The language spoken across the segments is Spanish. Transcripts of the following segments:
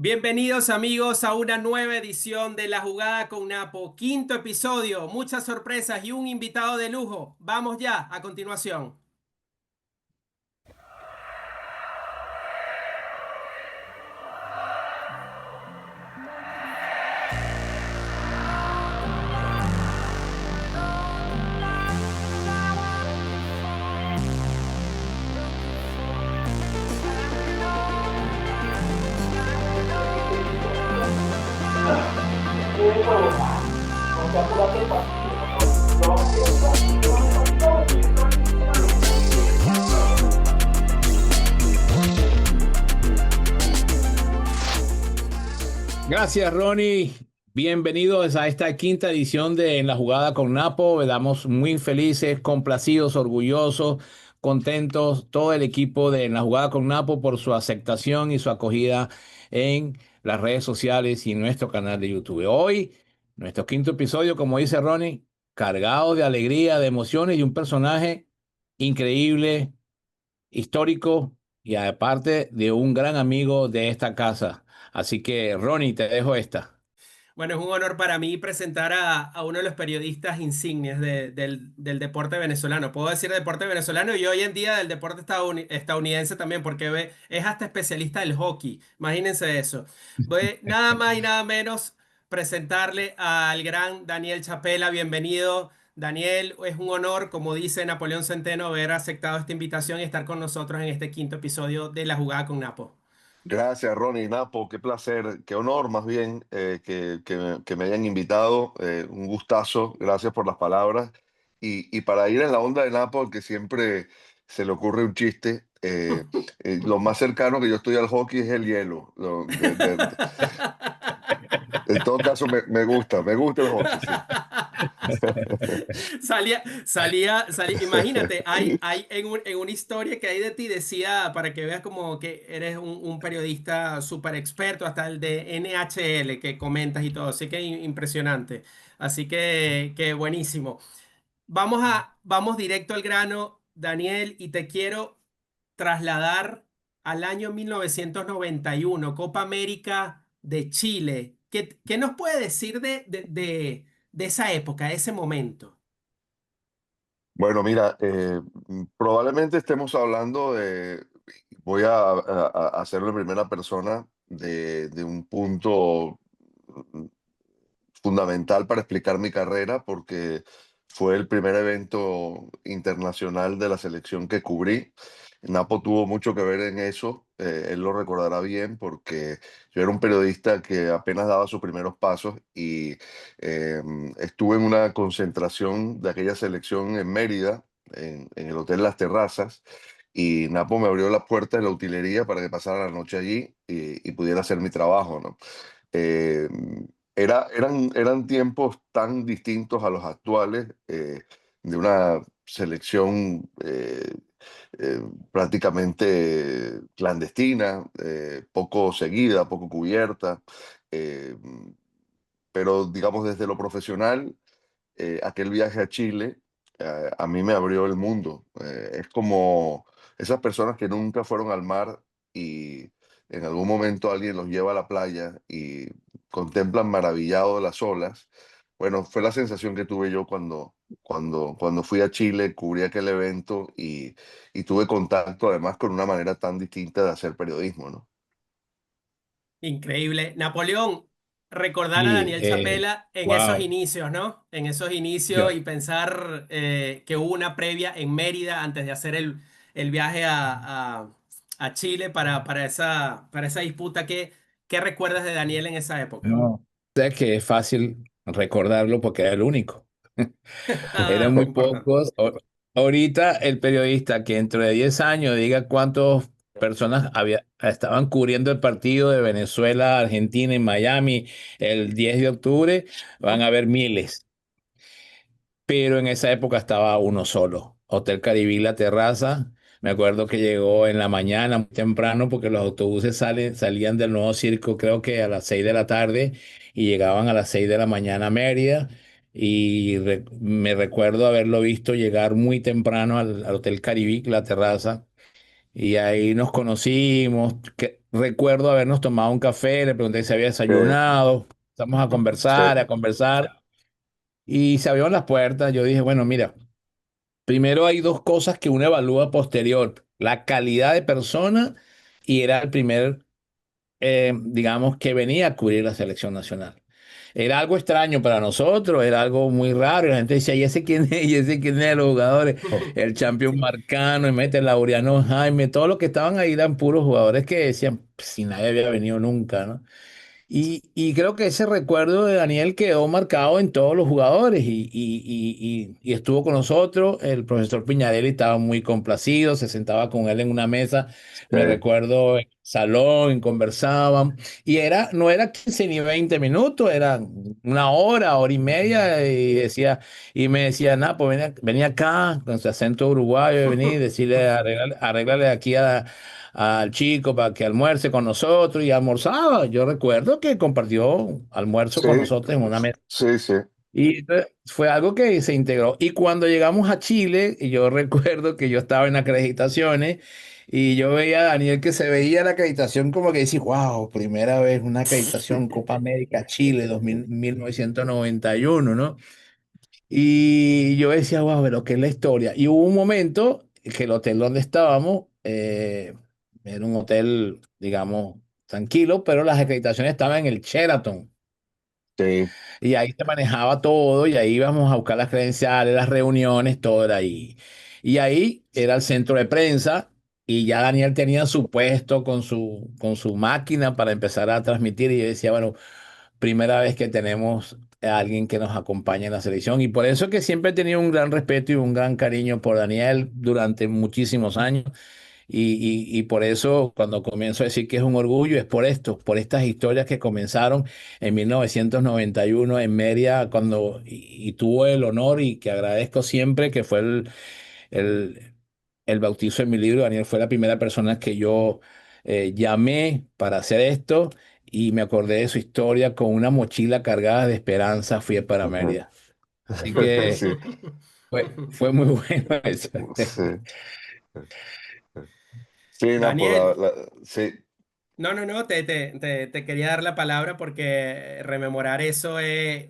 Bienvenidos amigos a una nueva edición de La Jugada con Napo, quinto episodio, muchas sorpresas y un invitado de lujo. Vamos ya a continuación. Gracias, Ronnie. Bienvenidos a esta quinta edición de En la Jugada con Napo. Estamos muy felices, complacidos, orgullosos, contentos, todo el equipo de En la Jugada con Napo por su aceptación y su acogida en las redes sociales y en nuestro canal de YouTube. Hoy, nuestro quinto episodio, como dice Ronnie, cargado de alegría, de emociones y un personaje increíble, histórico y aparte de un gran amigo de esta casa. Así que, Ronnie, te dejo esta. Bueno, es un honor para mí presentar a uno de los periodistas insignes del deporte venezolano. Puedo decir deporte venezolano y hoy en día del deporte estadounidense también, porque es hasta especialista del hockey. Imagínense eso. Voy nada más y nada menos presentarle al gran Daniel Chapela. Bienvenido, Daniel. Es un honor, como dice Napoleón Centeno, haber aceptado esta invitación y estar con nosotros en este quinto episodio de La Jugada con Napo. Gracias, Ronnie Napo, qué placer, qué honor más bien que me hayan invitado, un gustazo, gracias por las palabras. Y para ir en la onda de Napo, que siempre se le ocurre un chiste, lo más cercano que yo estoy al hockey es el hielo. En todo caso, me gusta el hockey, sí. Imagínate, hay en una historia que hay de ti decía, para que veas como que eres un periodista súper experto, hasta el de NHL que comentas y todo, así que impresionante. Así que buenísimo. Vamos directo al grano, Daniel, y te quiero trasladar al año 1991, Copa América de Chile. ¿Qué nos puede decir de esa época, de ese momento? Bueno, mira, probablemente estemos hablando voy a hacerlo en primera persona, de un punto mm, fundamental para explicar mi carrera, porque fue el primer evento internacional de la selección que cubrí. Napo tuvo mucho que ver en eso, él lo recordará bien, porque yo era un periodista que apenas daba sus primeros pasos y estuve en una concentración de aquella selección en Mérida, en el Hotel Las Terrazas, y Napo me abrió las puertas de la utilería para que pasara la noche allí y pudiera hacer mi trabajo, ¿no? Eh, eran tiempos tan distintos a los actuales, de una selección eh, prácticamente clandestina, poco seguida, poco cubierta, eh, pero digamos desde lo profesional, aquel viaje a Chile a mí me abrió el mundo. Es como esas personas que nunca fueron al mar y en algún momento alguien los lleva a la playa y contemplan maravillado las olas. Bueno, fue la sensación que tuve yo cuando fui a Chile, cubrí aquel evento y tuve contacto además con una manera tan distinta de hacer periodismo, ¿no? Increíble. Napoleón, recordar a Sí, Daniel Chapela en esos wow. inicios, ¿no? En esos inicios y pensar que hubo una previa en Mérida antes de hacer el viaje a Chile para esa disputa. ¿Qué recuerdas de Daniel en esa época? No, sé que es fácil recordarlo porque era el único. Eran muy Importante. pocos. Ahorita el periodista que dentro de 10 años diga cuántas personas estaban cubriendo el partido de Venezuela, Argentina en Miami el 10 de octubre, van a haber miles. Pero en esa época estaba uno solo. Hotel Caribí La Terraza. Me acuerdo que llegó en la mañana muy temprano porque los autobuses salían del Nuevo Circo creo que a las 6 de la tarde y llegaban a las 6 de la mañana a Mérida. Y me recuerdo haberlo visto llegar muy temprano al Hotel Caribí La Terraza y ahí nos conocimos. recuerdo habernos tomado un café, le pregunté si había eh, desayunado, estamos sí, a conversar, y se abrieron las puertas. Yo dije, bueno, mira, primero hay dos cosas que uno evalúa posterior, la calidad de persona y era el primer, digamos, que venía a cubrir la selección nacional. Era algo extraño para nosotros, era algo muy raro. Y la gente decía, ¿y ese quién es? ¿Y ese quién es de los jugadores? El campeón Marcano, y mete Laureano Jaime, todos los que estaban ahí eran puros jugadores que decían, si nadie había venido nunca, ¿no? Y creo que ese recuerdo de Daniel quedó marcado en todos los jugadores y estuvo con nosotros. El profesor Piñarelli estaba muy complacido, se sentaba con él en una mesa, me sí, recuerdo, en el salón, conversaban. Y no era 15 ni 20 minutos, era una hora, hora y media. Y me decía, nah, pues vení acá con su acento uruguayo, vení, decirle, arréglale aquí al chico para que almuerce con nosotros y almorzaba. Yo recuerdo que compartió almuerzo sí, con nosotros en una mesa. sí, sí, Y fue algo que se integró. Y cuando llegamos a Chile, y yo recuerdo que yo estaba en acreditaciones y yo veía a Daniel que se veía la acreditación como que decía, wow, primera vez una acreditación Copa América Chile 1991, ¿no? Y yo decía, wow, pero ¿qué es la historia? Y hubo un momento que el hotel donde estábamos era un hotel, digamos, tranquilo, pero las acreditaciones estaban en el Sheraton. sí, Y ahí se manejaba todo, y ahí íbamos a buscar las credenciales, las reuniones, todo era ahí. Y ahí era el centro de prensa, y ya Daniel tenía su puesto con su máquina para empezar a transmitir. Y yo decía, bueno, primera vez que tenemos a alguien que nos acompaña en la selección. Y por eso que siempre he tenido un gran respeto y un gran cariño por Daniel durante muchísimos años. Y por eso cuando comienzo a decir que es un orgullo, es por esto, por estas historias que comenzaron en 1991 en Mérida, y tuvo el honor y que agradezco siempre, que fue el, el bautizo en mi libro. Daniel fue la primera persona que yo llamé para hacer esto, y me acordé de su historia. Con una mochila cargada de esperanza fui para ujú, Mérida. Así que sí, fue muy bueno eso. sí, sí, no, por Daniel, sí, no, no, no, te quería dar la palabra porque rememorar eso es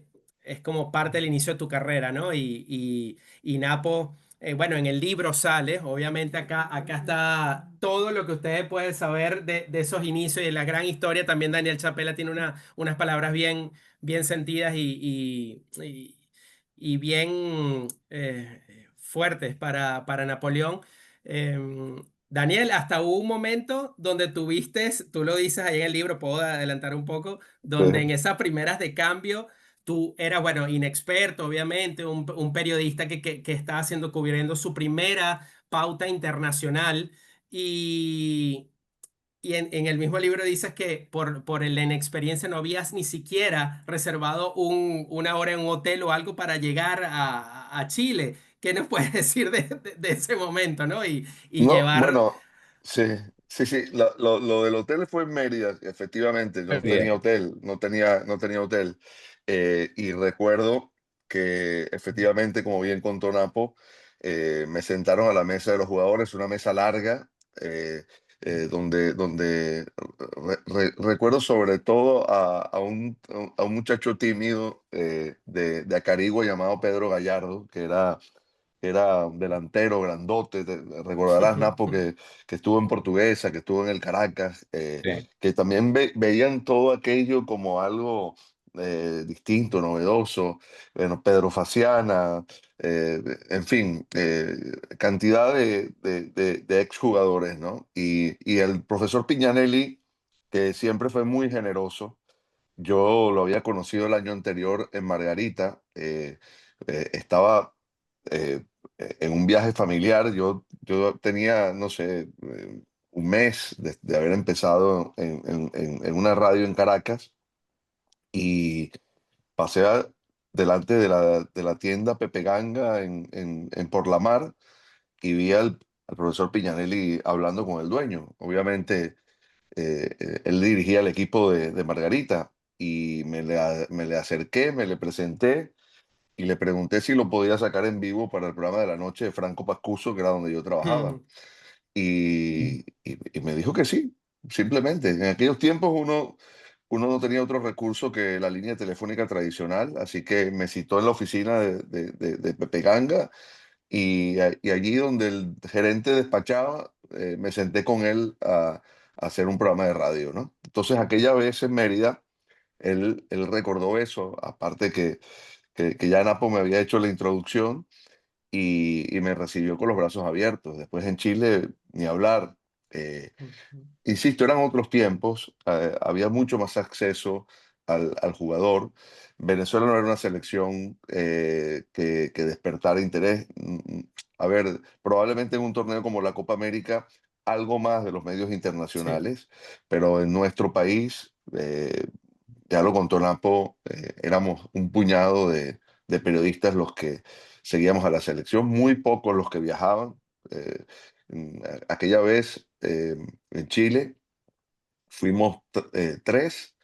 como parte del inicio de tu carrera, ¿no? Y Napo, bueno, en el libro sale, obviamente acá está todo lo que ustedes pueden saber de esos inicios y de la gran historia. También Daniel Chapela tiene unas palabras bien sentidas y bien fuertes para Napoleón. Daniel, hasta hubo un momento donde tuviste, tú lo dices ahí en el libro, puedo adelantar un poco, sí, donde en esas primeras de cambio tú eras, bueno, inexperto, obviamente, un periodista que estaba haciendo, cubriendo su primera pauta internacional y en el mismo libro dices que por la inexperiencia no habías ni siquiera reservado una hora en un hotel o algo para llegar a Chile. ¿Qué nos puedes decir de ese momento, ¿no? Y no, llevar... bueno, sí, sí, sí, lo del hotel fue en Mérida, efectivamente, no tenía Bien. hotel, no tenía hotel. Y recuerdo que efectivamente, como bien contó Napo, me sentaron a la mesa de los jugadores, una mesa larga, eh, donde recuerdo sobre todo a un muchacho tímido de Acarigua llamado Pedro Gallardo, que era un delantero grandote. Recordarás, Napo, que estuvo en Portuguesa, que estuvo en el Caracas, Sí. que también veían todo aquello como algo distinto, novedoso. Bueno, Pedro Faciana, en fin, cantidad de exjugadores, ¿no? Y el profesor Piñanelli, que siempre fue muy generoso. Yo lo había conocido el año anterior en Margarita. Estaba eh, en un viaje familiar. Yo tenía, no sé, un mes de haber empezado en una radio en Caracas y pasé delante de la tienda Pepe Ganga en Por la Mar y vi al profesor Piñanelli hablando con el dueño. Obviamente, él dirigía el equipo de Margarita y me le acerqué, me le presenté y le pregunté si lo podía sacar en vivo para el programa de la noche de Franco Pascuso, que era donde yo trabajaba. Y me dijo que sí. simplemente. En aquellos tiempos uno no tenía otro recurso que la línea telefónica tradicional, así que me citó en la oficina de Pepe Ganga y allí donde el gerente despachaba, me senté con él a hacer un programa de radio, ¿no? Entonces aquella vez en Mérida, él recordó eso, aparte que ya Napo me había hecho la introducción y me recibió con los brazos abiertos. Después en Chile, ni hablar. eh, Insisto, eran otros tiempos, había mucho más acceso al jugador. Venezuela no era una selección que despertara interés. A ver, probablemente en un torneo como la Copa América, algo más de los medios Sí, internacionales, pero en nuestro país, ya lo contó Napo, éramos un puñado de periodistas los que seguíamos a la selección, muy pocos los que viajaban. eh, Aquella vez en Chile fuimos tres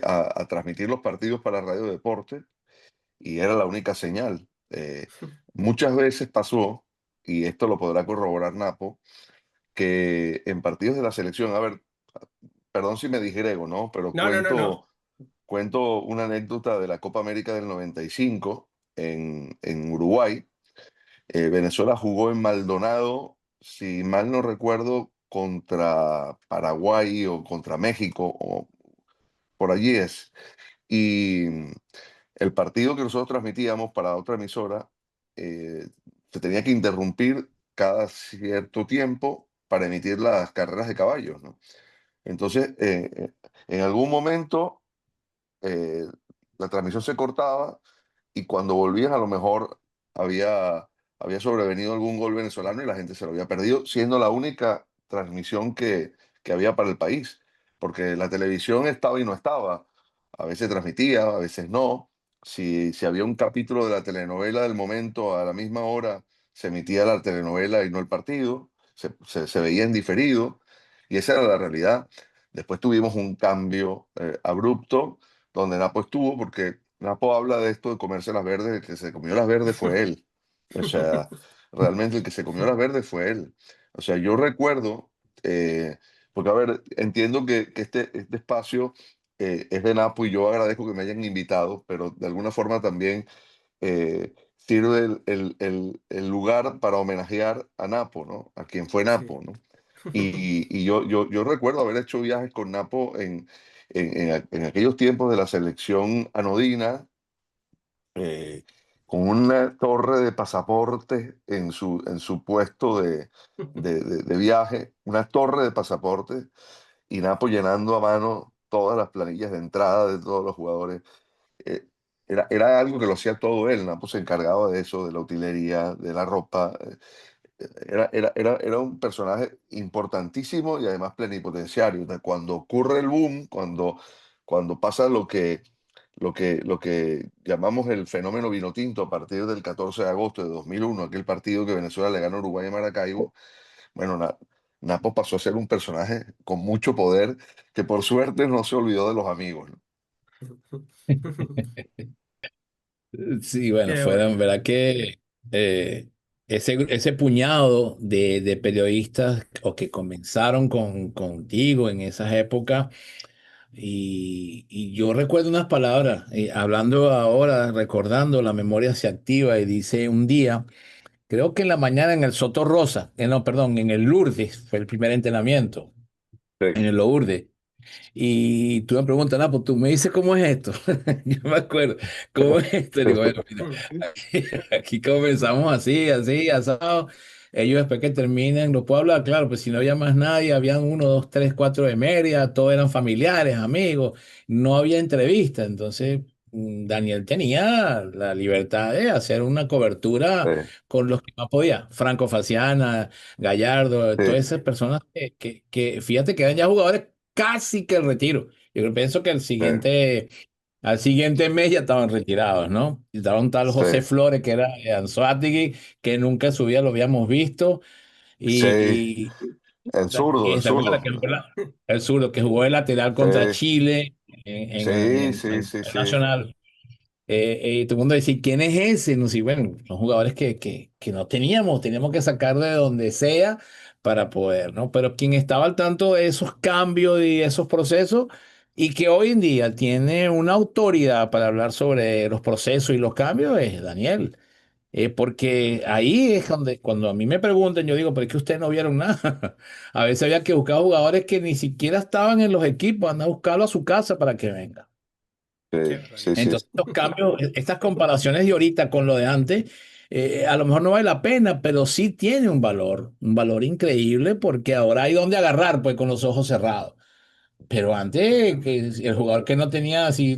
a transmitir los partidos para Radio Deporte y era la única señal. Muchas veces pasó, y esto lo podrá corroborar Napo, que en partidos de la selección, a ver, perdón si me digrego, ¿no? Pero no, no, no, no. cuento una anécdota de la Copa América del 95 en Uruguay. Venezuela jugó en Maldonado, si mal no recuerdo, contra Paraguay o contra México, o por allí es. Y el partido que nosotros transmitíamos para otra emisora eh, se tenía que interrumpir cada cierto tiempo para emitir las carreras de caballos, ¿no? Entonces, en algún momento eh, la transmisión se cortaba y cuando volvías a lo mejor había sobrevenido algún gol venezolano y la gente se lo había perdido, siendo la única transmisión que había para el país, porque la televisión estaba y no estaba. A veces transmitía, a veces no. Si había un capítulo de la telenovela del momento a la misma hora, se emitía la telenovela y no el partido, se veía en diferido, y esa era la realidad. Después tuvimos un cambio abrupto donde Napo estuvo, porque Napo habla de esto de comerse las verdes, el que se comió las verdes fue él. O sea, realmente el que se comió las verdes fue él. O sea, yo recuerdo, porque a ver, entiendo que este espacio es de Napo y yo agradezco que me hayan invitado, pero de alguna forma también sirve el lugar para homenajear a Napo, ¿no? A quien fue Sí. Napo, ¿no? Y yo recuerdo haber hecho viajes con Napo en aquellos tiempos de la selección anodina, eh, con una torre de pasaportes en su puesto de viaje, una torre de pasaportes, y Napo llenando a mano todas las planillas de entrada de todos los jugadores. Eh, era algo que lo hacía todo él, Napo se encargaba de eso, de la utilería, de la ropa. Era un personaje importantísimo y además plenipotenciario. O sea, cuando ocurre el boom, cuando pasa lo que llamamos el fenómeno Vinotinto a partir del 14 de agosto de 2001, aquel partido que Venezuela le ganó a Uruguay en Maracaibo, bueno, Napo pasó a ser un personaje con mucho poder que por suerte no se olvidó de los amigos, ¿no? Sí, bueno, Qué fueron, bueno. ¿verdad que ese puñado de periodistas o que comenzaron contigo en esas épocas? Y yo recuerdo unas palabras, hablando ahora, recordando, la memoria se activa y dice un día, creo que en la mañana en el Soto Rosa, no, perdón, en el Lourdes, fue el primer entrenamiento, Sí, en el Lourdes. Y tú me preguntas, pues tú me dices cómo es esto. Yo me acuerdo, ¿cómo es esto? Le digo, bueno, mira, aquí comenzamos así, así, asado. Ellos después que terminen, lo puedo hablar, claro, pues si no había más nadie, habían uno, dos, tres, cuatro de media, todos eran familiares, amigos, no había entrevista. Entonces, Daniel tenía la libertad de hacer una cobertura sí, con los que más podía. Franco Faciana, Gallardo, sí, todas esas personas que fíjate que eran ya jugadores casi que el retiro. Yo pienso que sí, al siguiente mes ya estaban retirados, ¿no? Y estaba un tal sí, José Flores, que era de Anzoátegui, que nunca en su vida lo habíamos visto. sí, Y el ¿te acuerdas zurdo. que jugó el zurdo que jugó de lateral Sí, contra Chile sí, en sí, el sí, sí. Nacional? Todo el mundo decía, ¿quién es ese? No sé, bueno, son jugadores que no teníamos que sacar de donde sea para poder, ¿no? Pero quien estaba al tanto de esos cambios y esos procesos y que hoy en día tiene una autoridad para hablar sobre los procesos y los cambios es Daniel. Porque ahí es donde, cuando a mí me preguntan, yo digo, pero es que ustedes no vieron nada. A veces había que buscar jugadores que ni siquiera estaban en los equipos, anda a buscarlo a su casa para que venga. Qué Sí, barbaridad. sí. Entonces, estos cambios, estas comparaciones de ahorita con lo de antes, a lo mejor no vale la pena, pero sí tiene un valor increíble porque ahora hay donde agarrar, pues con los ojos cerrados. Pero antes, que el jugador que no tenía, si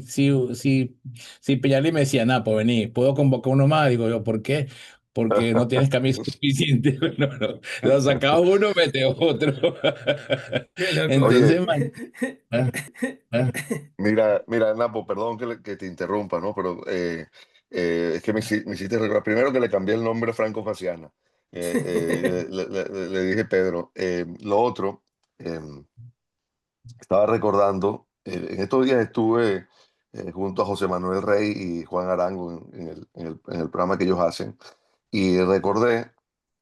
Peñarly me decía, nada, pues vení, puedo convocar uno más, digo yo, ¿por qué? Porque no tienes camisa suficiente. No, no, lo sacaba uno, mete otro. Qué loco. Oye, Entonces, ah, ah, mira, Napo, perdón que te interrumpa, ¿no? Pero es que me hiciste recordar. Primero que le cambié el nombre a Franco Faciana. Le dije Pedro. Lo otro, em, estaba recordando, en estos días estuve junto a José Manuel Rey y Juan Arango en el programa que ellos hacen, y recordé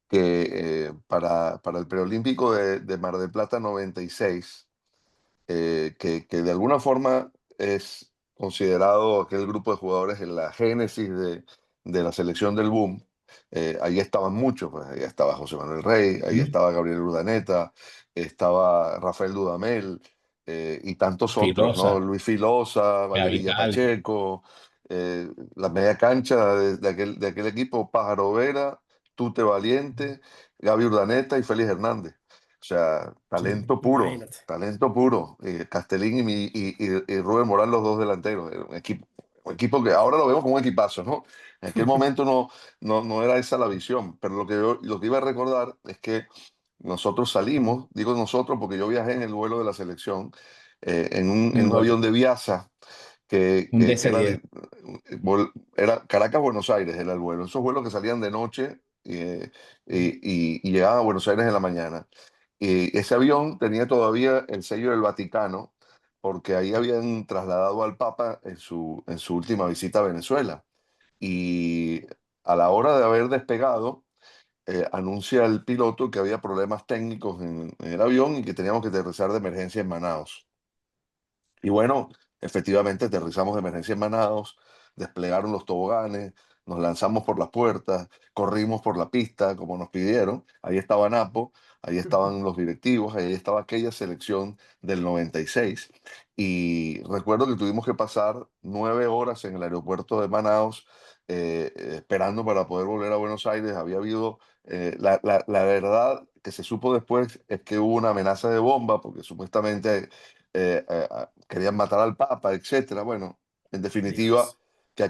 que para el preolímpico de Mar del Plata 96, que de alguna forma es considerado aquel grupo de jugadores en la génesis de la selección del boom. Ahí estaban muchos, pues ahí estaba José Manuel Rey, ahí mm, estaba Gabriel Urdaneta, estaba Rafael Dudamel, y tantos otros, ¿no? Filosa, Luis Filosa, Valderilla Vitales, Pacheco, la media cancha de aquel equipo, Pájaro Vera, Tute Valiente, Gaby Urdaneta y Félix Hernández. O sea, talento puro, Imagínate. talento puro. Castellín y Rubén Morán, los dos delanteros. Era un equipo que ahora lo vemos como un equipazo, ¿no? En aquel momento no era esa la visión, pero lo que iba a recordar es que nosotros salimos, digo nosotros porque yo viajé en el vuelo de la selección, en un un gol, avión de Viasa que, un que, que era, DC-10. era Caracas-Buenos Aires, era el vuelo. Esos vuelos que salían de noche y llegaban a Buenos Aires en la mañana. Y ese avión tenía todavía el sello del Vaticano, porque ahí habían trasladado al Papa en su última visita a Venezuela. Y a la hora de haber despegado, anuncia el piloto que había problemas técnicos en el avión y que teníamos que aterrizar de emergencia en Manaos. Y bueno, efectivamente aterrizamos de emergencia en Manaos, desplegaron los toboganes, nos lanzamos por las puertas, corrimos por la pista como nos pidieron. Ahí estaba Napo, ahí estaban los directivos, ahí estaba aquella selección del 96. Y recuerdo que tuvimos que pasar 9 horas en el aeropuerto de Manaos, esperando para poder volver a Buenos Aires. Había habido, la verdad que se supo después es que hubo una amenaza de bomba porque supuestamente querían matar al Papa, etcétera. Bueno, en definitiva, Dios. que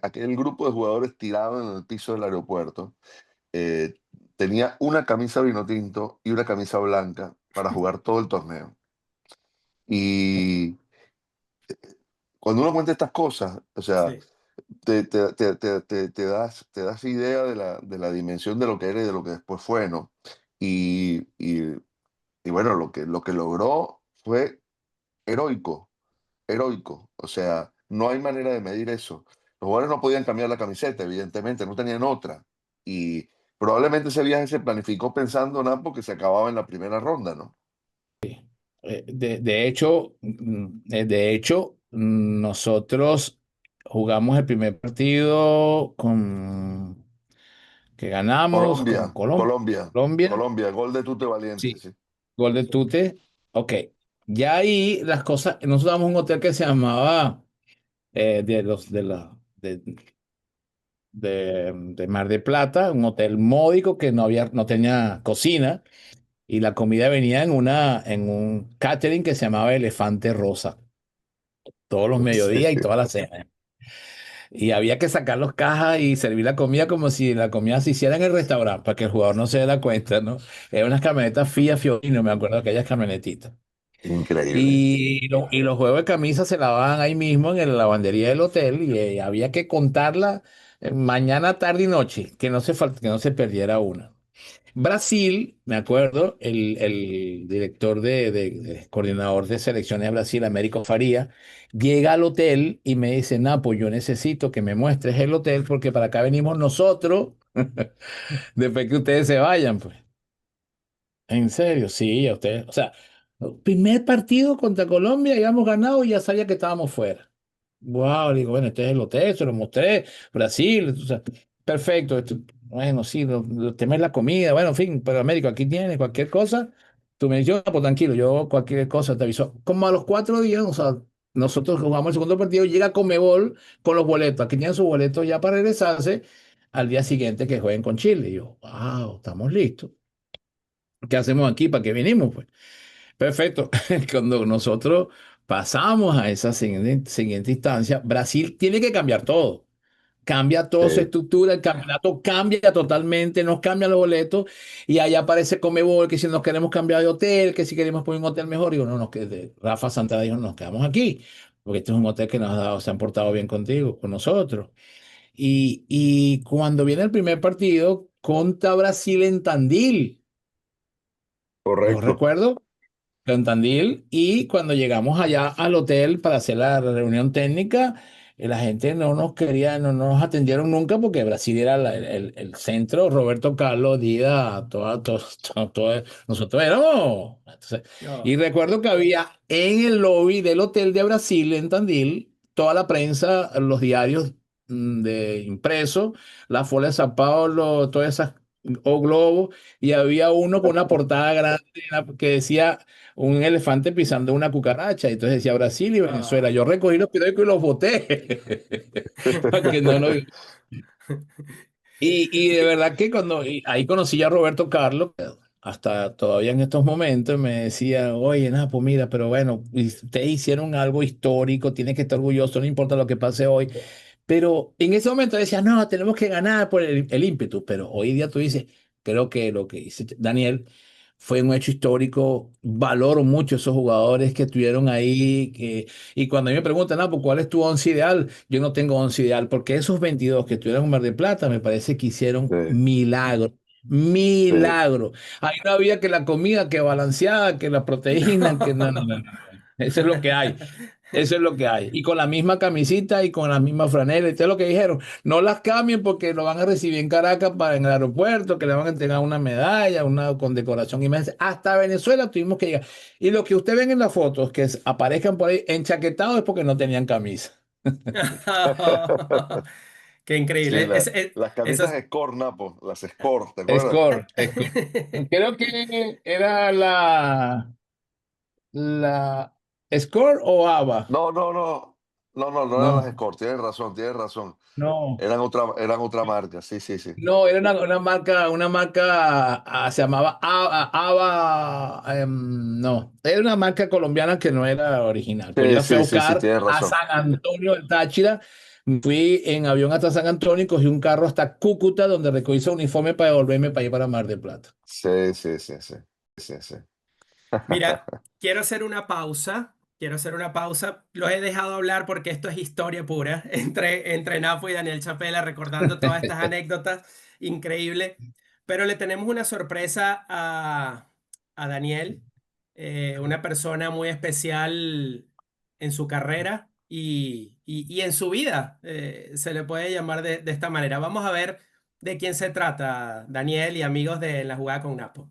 aquel grupo de jugadores tirado en el piso del aeropuerto eh, tenía una camisa vino tinto y una camisa blanca para jugar todo el torneo. Y cuando uno cuenta estas cosas, o sea, Sí. te das idea de la dimensión de lo que era y de lo que después fue, ¿no? Y bueno, lo que logró fue heroico, heroico. O sea, no hay manera de medir eso. Los jugadores no podían cambiar la camiseta, evidentemente, no tenían otra. Y probablemente ese viaje se planificó pensando, Napo, que se acababa en la primera ronda, ¿no? De hecho, nosotros jugamos el primer partido que ganamos con Colombia, Colombia. Colombia, Colombia, Colombia, gol de Tute Valiente, sí, sí. gol de Tute. Ok, ya ahí las cosas, nosotros damos un hotel que se llamaba de Mar de Plata, un hotel módico que no tenía cocina y la comida venía en un catering que se llamaba Elefante Rosa, todos los Sí. mediodías y todas las cenas. Y había que sacar los cajas y servir la comida como si la comida se hiciera en el restaurante, para que el jugador no se diera cuenta, ¿no? Eran unas camionetas Fiat Fiorino, me acuerdo de aquellas camionetitas. Increíble. Y los juegos de camisa se lavaban ahí mismo en la lavandería del hotel y había que contarla mañana, tarde y noche, que no se perdiera una. Brasil, me acuerdo, el director de coordinador de selecciones de Brasil, Américo Faría, llega al hotel y me dice, Napo, yo necesito que me muestres el hotel porque para acá venimos nosotros después que ustedes se vayan, pues. En serio, sí, a ustedes. O sea, primer partido contra Colombia, habíamos ganado y ya sabía que estábamos fuera. Wow, digo, bueno, este es el hotel, se lo mostré, Brasil, o sea, perfecto. Bueno, sí, lo tema es la comida, bueno, en fin, pero Américo, aquí tienes cualquier cosa. Tú me dices, yo, pues tranquilo, yo cualquier cosa te aviso. Como a los 4 días, o sea, nosotros jugamos el segundo partido, llega Conmebol con los boletos. Aquí tienen sus boletos ya para regresarse al día siguiente que jueguen con Chile. Y yo, wow, estamos listos. ¿Qué hacemos aquí? ¿Para qué venimos, pues? Perfecto. Cuando nosotros pasamos a esa siguiente instancia, Brasil tiene que cambiar todo. Cambia toda su Sí, estructura, el campeonato cambia totalmente, nos cambian los boletos y allá aparece Conmebol que si nos queremos cambiar de hotel, que si queremos poner un hotel mejor, digo, no, Rafa Santana dijo, nos quedamos aquí, porque este es un hotel que nos ha dado, se han portado bien contigo, con nosotros. Y cuando viene el primer partido contra Brasil en Tandil, yo correcto. recuerdo en Tandil, y cuando llegamos allá al hotel para hacer la reunión técnica, la gente no nos quería, no nos atendieron nunca porque Brasil era el centro, Roberto Carlos, Dida, nosotros éramos. Entonces, y No. recuerdo que había en el lobby del hotel de Brasil en Tandil toda la prensa, los diarios de impreso, la Folha de Sao Paulo, todas esas o Globo, y había uno con una portada grande que decía un elefante pisando una cucaracha. Y entonces decía Brasil y Venezuela. Ah. Yo recogí los periódicos y los boté. Para que no lo... Y de verdad que ahí conocí a Roberto Carlos, hasta todavía en estos momentos me decía, oye, nada, pues mira, pero bueno, ustedes hicieron algo histórico, tienes que estar orgulloso, no importa lo que pase hoy. Pero en ese momento decía, no, tenemos que ganar por el ímpetu. Pero hoy día tú dices, creo que lo que dice Daniel fue un hecho histórico. Valoro mucho esos jugadores que estuvieron ahí. Y cuando a mí me preguntan, ah, pues, ¿cuál es tu once ideal? Yo no tengo once ideal, porque esos 22 que estuvieron en Mar del Plata me parece que hicieron Sí, milagro. sí. Milagro. Ahí no había que la comida, que balanceada, que la proteína, que no, no, no, no. Eso es lo que hay. Eso es lo que hay. Y con la misma camisita y con la misma franela. Y todo lo que dijeron. No las cambien porque lo van a recibir en Caracas en el aeropuerto, que le van a entregar una medalla, una condecoración inmensa. Hasta Venezuela tuvimos que llegar. Y lo que ustedes ven en las fotos, que aparezcan por ahí enchaquetados, es porque no tenían camisa. Qué Sí, increíble. las camisas Esas... Score Napo, las Score, ¿te acuerdas? Score. Creo que era la Score o ABA. No, no, no. No, no, no eran las No, Score, tienes razón, tienes razón. no. Eran otra marca, sí, sí, sí. No, era una marca, se llamaba Ava, no, era una marca colombiana que no era original. Pues yo Sí, la fui a sí, sí, sí, buscar tienes a razón. San Antonio del Táchira, fui en avión hasta San Antonio y cogí un carro hasta Cúcuta donde recogí ese uniforme para devolverme para ir para Mar del Plata. Sí, sí, sí, sí, sí, sí. Mira, quiero hacer una pausa. Quiero hacer una pausa. Los he dejado hablar porque esto es historia pura entre Napo y Daniel Chapela, recordando todas estas anécdotas. Increíble. Pero le tenemos una sorpresa a Daniel, una persona muy especial en su carrera y en su vida. Se le puede llamar de esta manera. Vamos a ver de quién se trata, Daniel y amigos de La Jugada con Napo.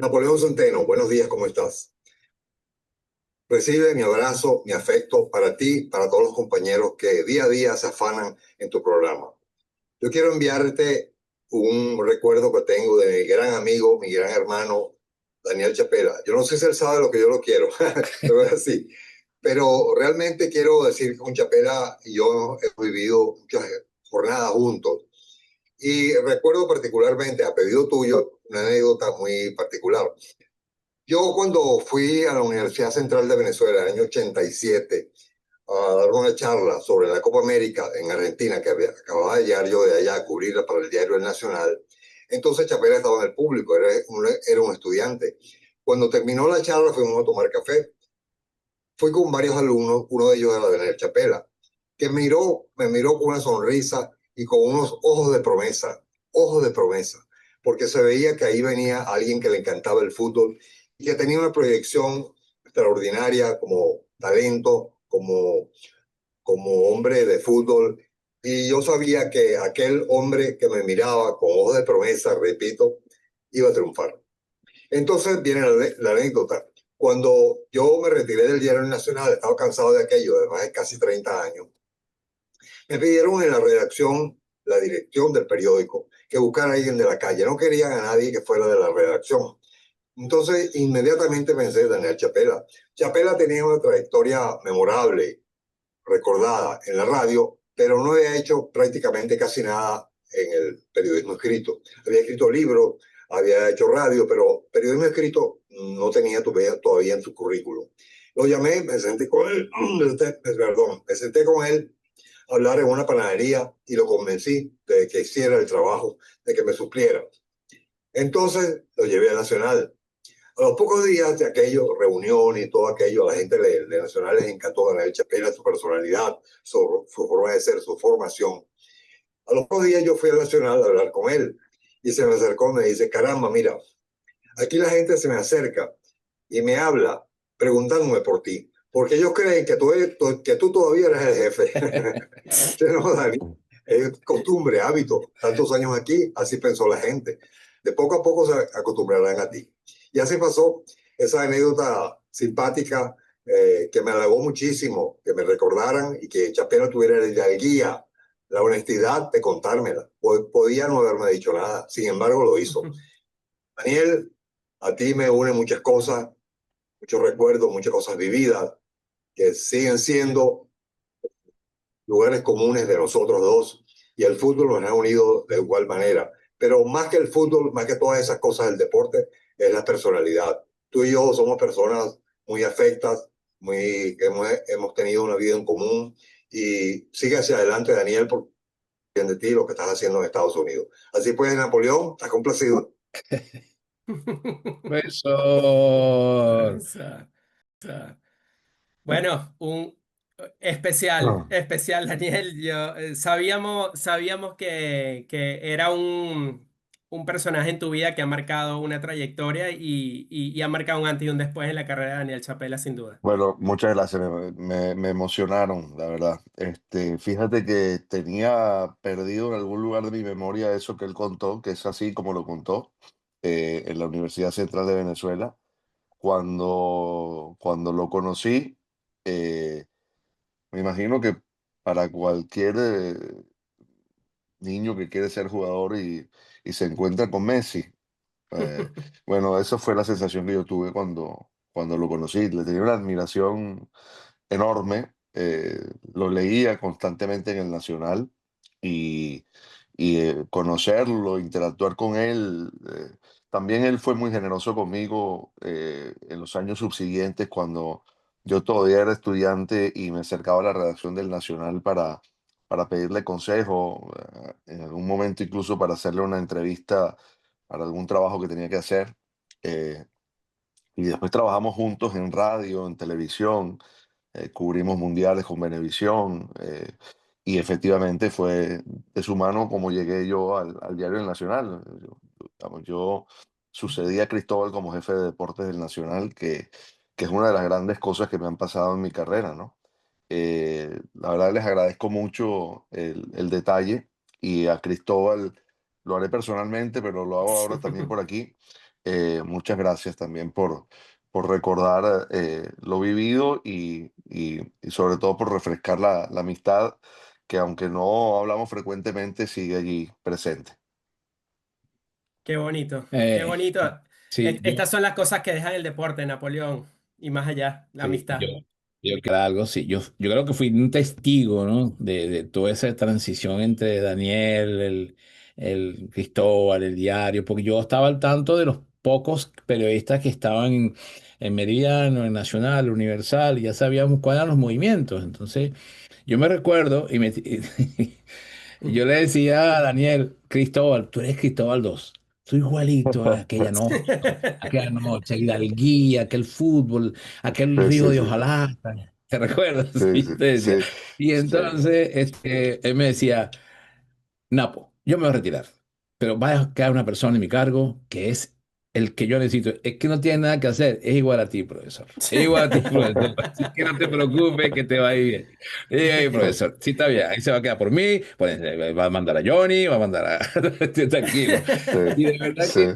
Napoleón Centeno, buenos días, ¿cómo estás? Recibe mi abrazo, mi afecto para ti, para todos los compañeros que día a día se afanan en tu programa. Yo quiero enviarte un recuerdo que tengo de mi gran amigo, mi gran hermano, Daniel Chapela. Yo no sé si él sabe lo que yo lo quiero, pero es así. Pero realmente quiero decir que con Chapela y yo he vivido muchas jornadas juntos. Y recuerdo particularmente, a pedido tuyo, una anécdota muy particular. Yo cuando fui a la Universidad Central de Venezuela en el año 87 a dar una charla sobre la Copa América en Argentina, que acababa de llegar yo de allá a cubrirla para el diario El Nacional, entonces Chapela estaba en el público, era un estudiante. Cuando terminó la charla fuimos a tomar café. Fui con varios alumnos, uno de ellos era Daniel Chapela, que me miró con una sonrisa y con unos ojos de promesa, porque se veía que ahí venía alguien que le encantaba el fútbol y que tenía una proyección extraordinaria como talento, como hombre de fútbol. Y yo sabía que aquel hombre que me miraba con ojos de promesa, repito, iba a triunfar. Entonces viene la anécdota. Cuando yo me retiré del Diario Nacional, estaba cansado de aquello, además de casi 30 años, me pidieron en la redacción, la dirección del periódico, que buscara a alguien de la calle. No querían a nadie que fuera de la redacción. Entonces, inmediatamente pensé en Daniel Chapela. Chapela tenía una trayectoria memorable, recordada en la radio, pero no había hecho prácticamente casi nada en el periodismo escrito. Había escrito libros, había hecho radio, pero periodismo escrito no tenía todavía en su currículum. Lo llamé, me senté con él, perdón, me senté con él a hablar en una panadería y lo convencí de que hiciera el trabajo, de que me supliera. Entonces lo llevé a Nacional. A los pocos días de aquello, reunión y todo aquello, a la gente de Nacional les encantó Daniel Chapela, su personalidad, su forma de ser, su formación. A los pocos días yo fui a Nacional a hablar con él y se me acercó y me dice, caramba, mira, aquí la gente se me acerca y me habla preguntándome por ti, porque ellos creen que tú todavía eres el jefe. No, Dani, es costumbre, hábito, tantos años aquí, así pensó la gente. De poco a poco se acostumbrarán a ti. Y así pasó esa anécdota simpática que me halagó muchísimo, que me recordaran y que Chapela tuviera la guía, la honestidad de contármela. Podía no haberme dicho nada, sin embargo lo hizo. Daniel, a ti me une muchas cosas, muchos recuerdos, muchas cosas vividas, que siguen siendo lugares comunes de nosotros dos, y el fútbol nos ha unido de igual manera. Pero más que el fútbol, más que todas esas cosas del deporte, es la personalidad. Tú y yo somos personas muy afectas, hemos tenido una vida en común, y sigue hacia adelante, Daniel, por bien de ti, lo que estás haciendo en Estados Unidos. Así pues, Napoleón, estás complacido. Profesor. Bueno, un Ah. especial, Daniel. Sabíamos que era un personaje en tu vida que ha marcado una trayectoria y ha marcado un antes y un después en la carrera de Daniel Chapela, sin duda. Bueno, muchas gracias, me emocionaron, la verdad. Fíjate que tenía perdido en algún lugar de mi memoria eso que él contó, que es así como lo contó, en la Universidad Central de Venezuela. Cuando lo conocí, eh, me imagino que para cualquier niño que quiere ser jugador y se encuentra con Messi, eh, bueno, esa fue la sensación que yo tuve cuando lo conocí. Le tenía una admiración enorme. Lo leía constantemente en el Nacional y, conocerlo, interactuar con él. También él fue muy generoso conmigo en los años subsiguientes cuando yo todavía era estudiante y me acercaba a la redacción del Nacional para pedirle consejo, en algún momento incluso para hacerle una entrevista para algún trabajo que tenía que hacer. eh, y después trabajamos juntos en radio, en televisión, cubrimos mundiales con Venevisión, y efectivamente fue de su mano como llegué yo al diario El Nacional. Yo sucedí a Cristóbal como jefe de deportes del Nacional, que es una de las grandes cosas que me han pasado en mi carrera, ¿no? La verdad les agradezco mucho el detalle, y a Cristóbal lo haré personalmente, pero lo hago ahora también por aquí. Muchas gracias también por recordar lo vivido y sobre todo por refrescar la amistad que, aunque no hablamos frecuentemente, sigue allí presente. Qué bonito, qué Eh, bonito. sí, Estas son las cosas que dejan el deporte, Napoleón, y más allá, la sí, amistad. yo creo algo, sí. Yo creo que fui un testigo, ¿no? De toda esa transición entre Daniel, el Cristóbal, el diario, porque yo estaba al tanto de los pocos periodistas que estaban en Meridiano, en Nacional, Universal, y ya sabíamos cuáles eran los movimientos. Entonces, yo me recuerdo y yo le decía a Daniel, Cristóbal, tú eres Cristóbal 2. Tú igualito a aquella noche, Hidalguía, aquel fútbol, aquel Sí, río sí, de sí, hojalata. ¿Te recuerdas? sí, Sí, sí, te decía. sí, Y sí. entonces él me decía, Napo, yo me voy a retirar, pero va a quedar una persona en mi cargo que es el que yo necesito. Es que no tiene nada que hacer, es igual a ti, profesor. Es igual a ti, profesor. Así que no te preocupes, que te va a ir bien. Profesor, sí está bien, ahí se va a quedar por mí, pues, va a mandar a Johnny, va a mandar a... Tranquilo. Sí, Y de verdad sí, que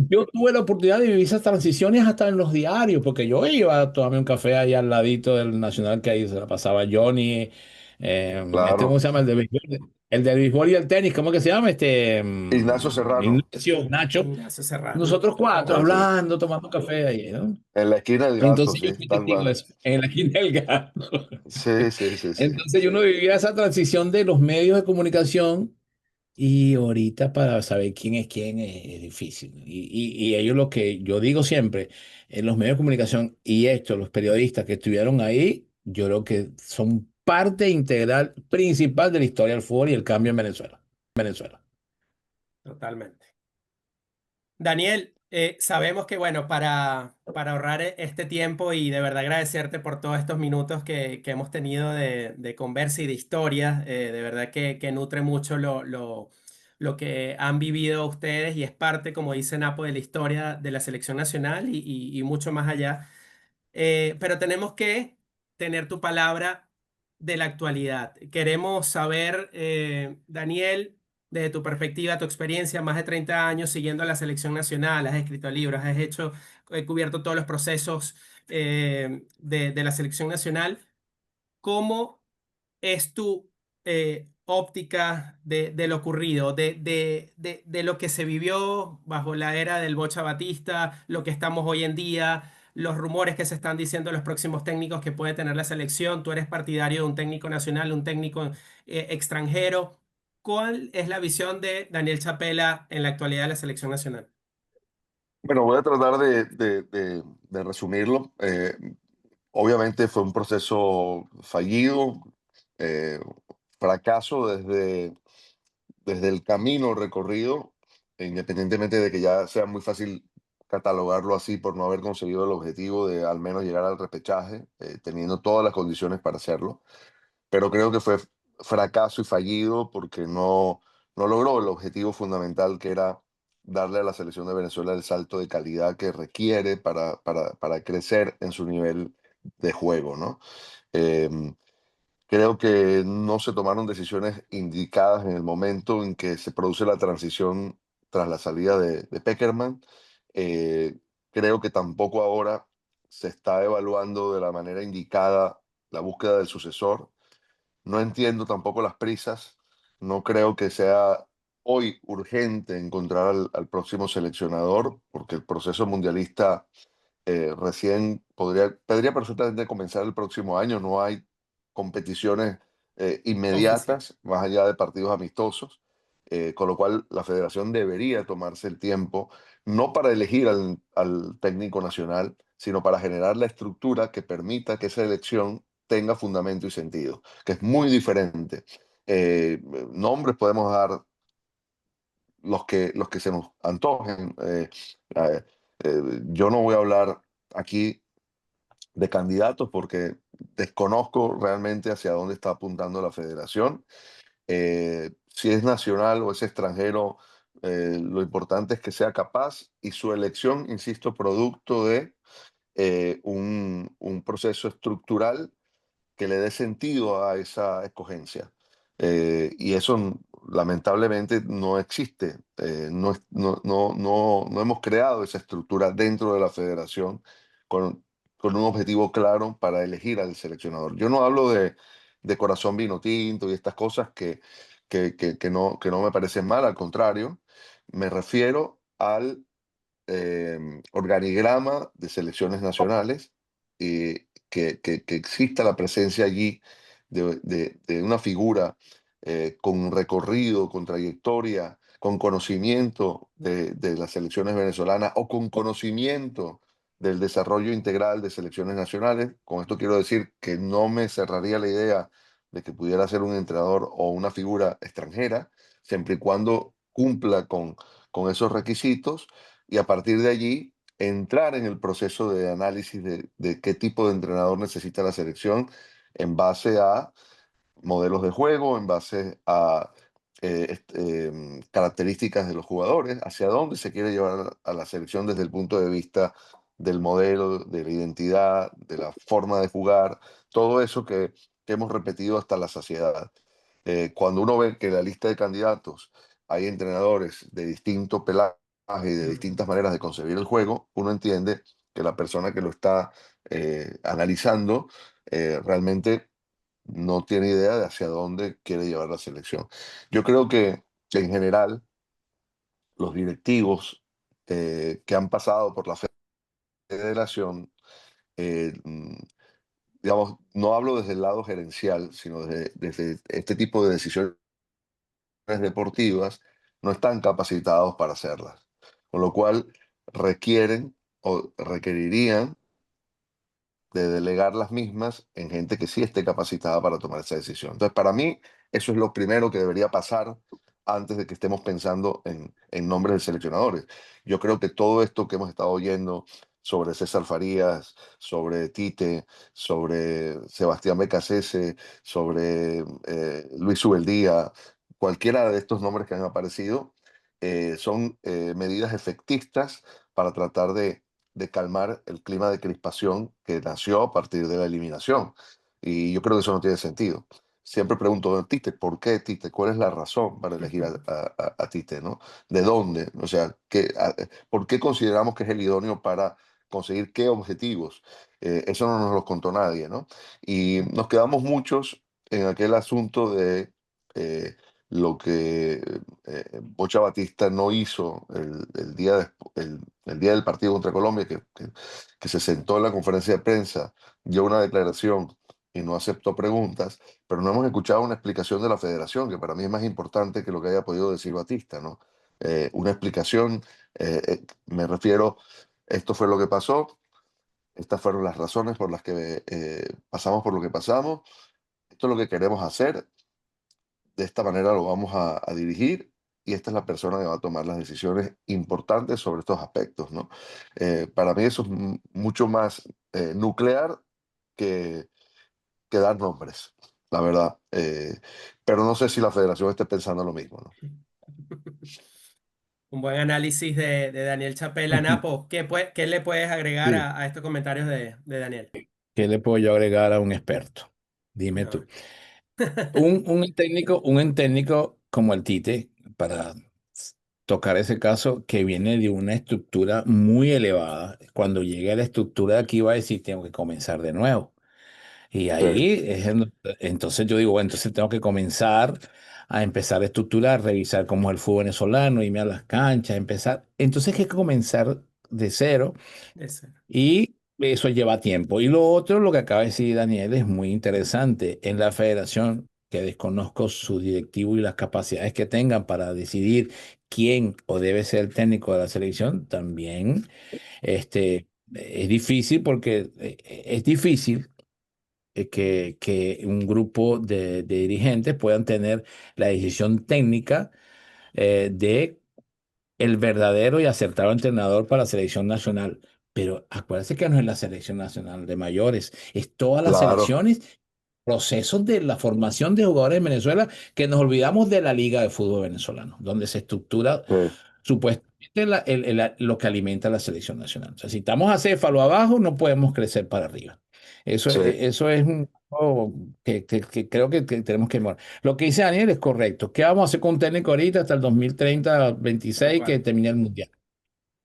yo tuve la oportunidad de vivir esas transiciones hasta en los diarios, porque yo iba a tomarme un café ahí al ladito del Nacional, que ahí se la pasaba Johnny, ¿cómo claro. se llama? El del béisbol y el tenis, ¿cómo que se llama? Ignacio Serrano. Ignacio, Nacho. Ignacio Serrano. Nosotros cuatro Sí, sí. hablando, tomando café ahí, ¿no? En la esquina del gato, Entonces sí, yo fui tal testigo de cual. eso, en la esquina del gato. Sí, sí, sí, sí. Entonces uno vivía esa transición de los medios de comunicación y ahorita para saber quién es quién es difícil. Y ellos lo que yo digo siempre, en los medios de comunicación y esto, los periodistas que estuvieron ahí, yo creo que son parte integral principal de la historia del fútbol y el cambio en Venezuela. Venezuela. Totalmente. Daniel, sabemos que, bueno, para ahorrar este tiempo y de verdad agradecerte por todos estos minutos que hemos tenido de conversa y de historia, de verdad que nutre mucho lo que han vivido ustedes y es parte, como dice Napo, de la historia de la selección nacional y mucho más allá. Pero tenemos que tener tu palabra de la actualidad. Queremos saber, Daniel, desde tu perspectiva, tu experiencia, más de 30 años siguiendo a la selección nacional, has escrito libros, has hecho, cubierto todos los procesos de la selección nacional. ¿Cómo es tu óptica de lo ocurrido, de lo que se vivió bajo la era del Bocha Batista, lo que estamos hoy en día, los rumores que se están diciendo de los próximos técnicos que puede tener la selección? Tú eres partidario de un técnico nacional, un técnico extranjero. ¿Cuál es la visión de Daniel Chapela en la actualidad de la selección nacional? Bueno, voy a tratar de resumirlo. Obviamente fue un proceso fallido, eh, fracaso desde el camino recorrido, independientemente de que ya sea muy fácil catalogarlo así por no haber conseguido el objetivo de al menos llegar al repechaje, teniendo todas las condiciones para hacerlo. Pero creo que fue fracaso y fallido porque no logró el objetivo fundamental, que era darle a la selección de Venezuela el salto de calidad que requiere para crecer en su nivel de juego, ¿no? Em, Creo que no se tomaron decisiones indicadas en el momento en que se produce la transición tras la salida de Peckerman. Eh, Creo que tampoco ahora se está evaluando de la manera indicada la búsqueda del sucesor. No entiendo tampoco las prisas. No creo que sea hoy urgente encontrar al próximo seleccionador, porque el proceso mundialista recién podría perfectamente comenzar el próximo año. No hay competiciones Oficial. inmediatas, más allá de partidos amistosos, con lo cual la federación debería tomarse el tiempo, no para elegir al técnico nacional, sino para generar la estructura que permita que esa elección tenga fundamento y sentido, que es muy diferente. Nombres podemos dar los que se nos antojen. Eh, yo no voy a hablar aquí de candidatos porque desconozco realmente hacia dónde está apuntando la federación. Si es nacional o es extranjero, lo importante es que sea capaz y su elección, insisto, producto de un proceso estructural que le dé sentido a esa escogencia. Y eso lamentablemente no existe. No hemos creado esa estructura dentro de la federación con un objetivo claro para elegir al seleccionador. Yo no hablo de corazón vino tinto y estas cosas que no me parecen mal, al contrario, me refiero al organigrama de selecciones nacionales, que exista la presencia allí de una figura con recorrido, con trayectoria, con conocimiento de las selecciones venezolanas o con conocimiento del desarrollo integral de selecciones nacionales. Con esto quiero decir que no me cerraría la idea de que pudiera ser un entrenador o una figura extranjera, siempre y cuando cumpla con esos requisitos, y a partir de allí entrar en el proceso de análisis de qué tipo de entrenador necesita la selección en base a modelos de juego, en base a características de los jugadores, hacia dónde se quiere llevar a la selección desde el punto de vista del modelo, de la identidad, de la forma de jugar, todo eso que hemos repetido hasta la saciedad. Cuando uno ve que en la lista de candidatos hay entrenadores de distinto pelaje y de distintas maneras de concebir el juego, uno entiende que la persona que lo está analizando realmente no tiene idea de hacia dónde quiere llevar la selección. Yo creo que en general los directivos que han pasado por la federación, eh, mm, digamos, no hablo desde el lado gerencial, sino desde este tipo de decisiones deportivas, no están capacitados para hacerlas. Con lo cual requieren o requerirían de delegar las mismas en gente que sí esté capacitada para tomar esa decisión. Entonces, para mí, eso es lo primero que debería pasar antes de que estemos pensando en nombres de seleccionadores. Yo creo que todo esto que hemos estado oyendo sobre César Farías, sobre Tite, sobre Sebastián Becasese, sobre Luis Ubeldía, cualquiera de estos nombres que han aparecido, son medidas efectistas para tratar de calmar el clima de crispación que nació a partir de la eliminación. Y yo creo que eso no tiene sentido. Siempre pregunto a Tite, ¿por qué Tite? ¿Cuál es la razón para elegir a Tite? ¿No? ¿De dónde? O sea, ¿por qué consideramos que es el idóneo para conseguir qué objetivos? Eso no nos lo contó nadie, ¿no? Y nos quedamos muchos en aquel asunto de lo que Bocha Batista no hizo el día del partido contra Colombia, que se sentó en la conferencia de prensa, dio una declaración y no aceptó preguntas, pero no hemos escuchado una explicación de la federación, que para mí es más importante que lo que haya podido decir Batista, ¿no? Una explicación, me refiero, esto fue lo que pasó, estas fueron las razones por las que pasamos por lo que pasamos, esto es lo que queremos hacer, de esta manera lo vamos a dirigir y esta es la persona que va a tomar las decisiones importantes sobre estos aspectos, ¿no? Para mí eso es mucho más nuclear que, que dar nombres, la verdad. Pero no sé si la federación esté pensando lo mismo, ¿no? Un buen análisis de Daniel Chapela. Napo, ¿qué le puedes agregar Sí. a estos comentarios de Daniel? ¿Qué le puedo yo agregar a un experto? Dime No. tú. Un técnico como el Tite, para tocar ese caso, que viene de una estructura muy elevada, cuando llegue a la estructura de aquí va a decir, tengo que comenzar de nuevo. Y Sí, ahí entonces yo digo, bueno, entonces tengo que comenzar a empezar a estructurar, revisar cómo es el fútbol venezolano, irme a las canchas, empezar. Entonces hay que comenzar de cero Ese. y eso lleva tiempo. Y lo otro, lo que acaba de decir Daniel, es muy interesante. En la federación, que desconozco su directivo y las capacidades que tengan para decidir quién o debe ser el técnico de la selección, también es difícil porque es difícil que un grupo de dirigentes puedan tener la decisión técnica de el verdadero y acertado entrenador para la selección nacional. Pero acuérdense que no es la selección nacional de mayores, es todas las claro. selecciones, procesos de la formación de jugadores en Venezuela, que nos olvidamos de la Liga de Fútbol Venezolano, donde se estructura Sí, supuestamente lo que alimenta la selección nacional. O sea, si estamos acéfalo abajo, no podemos crecer para arriba. sí, Eso es algo que creo que tenemos que mejorar. Lo que dice Daniel es correcto. ¿Qué vamos a hacer con un técnico ahorita hasta el 2030, Tal 26 que cual, termine el Mundial?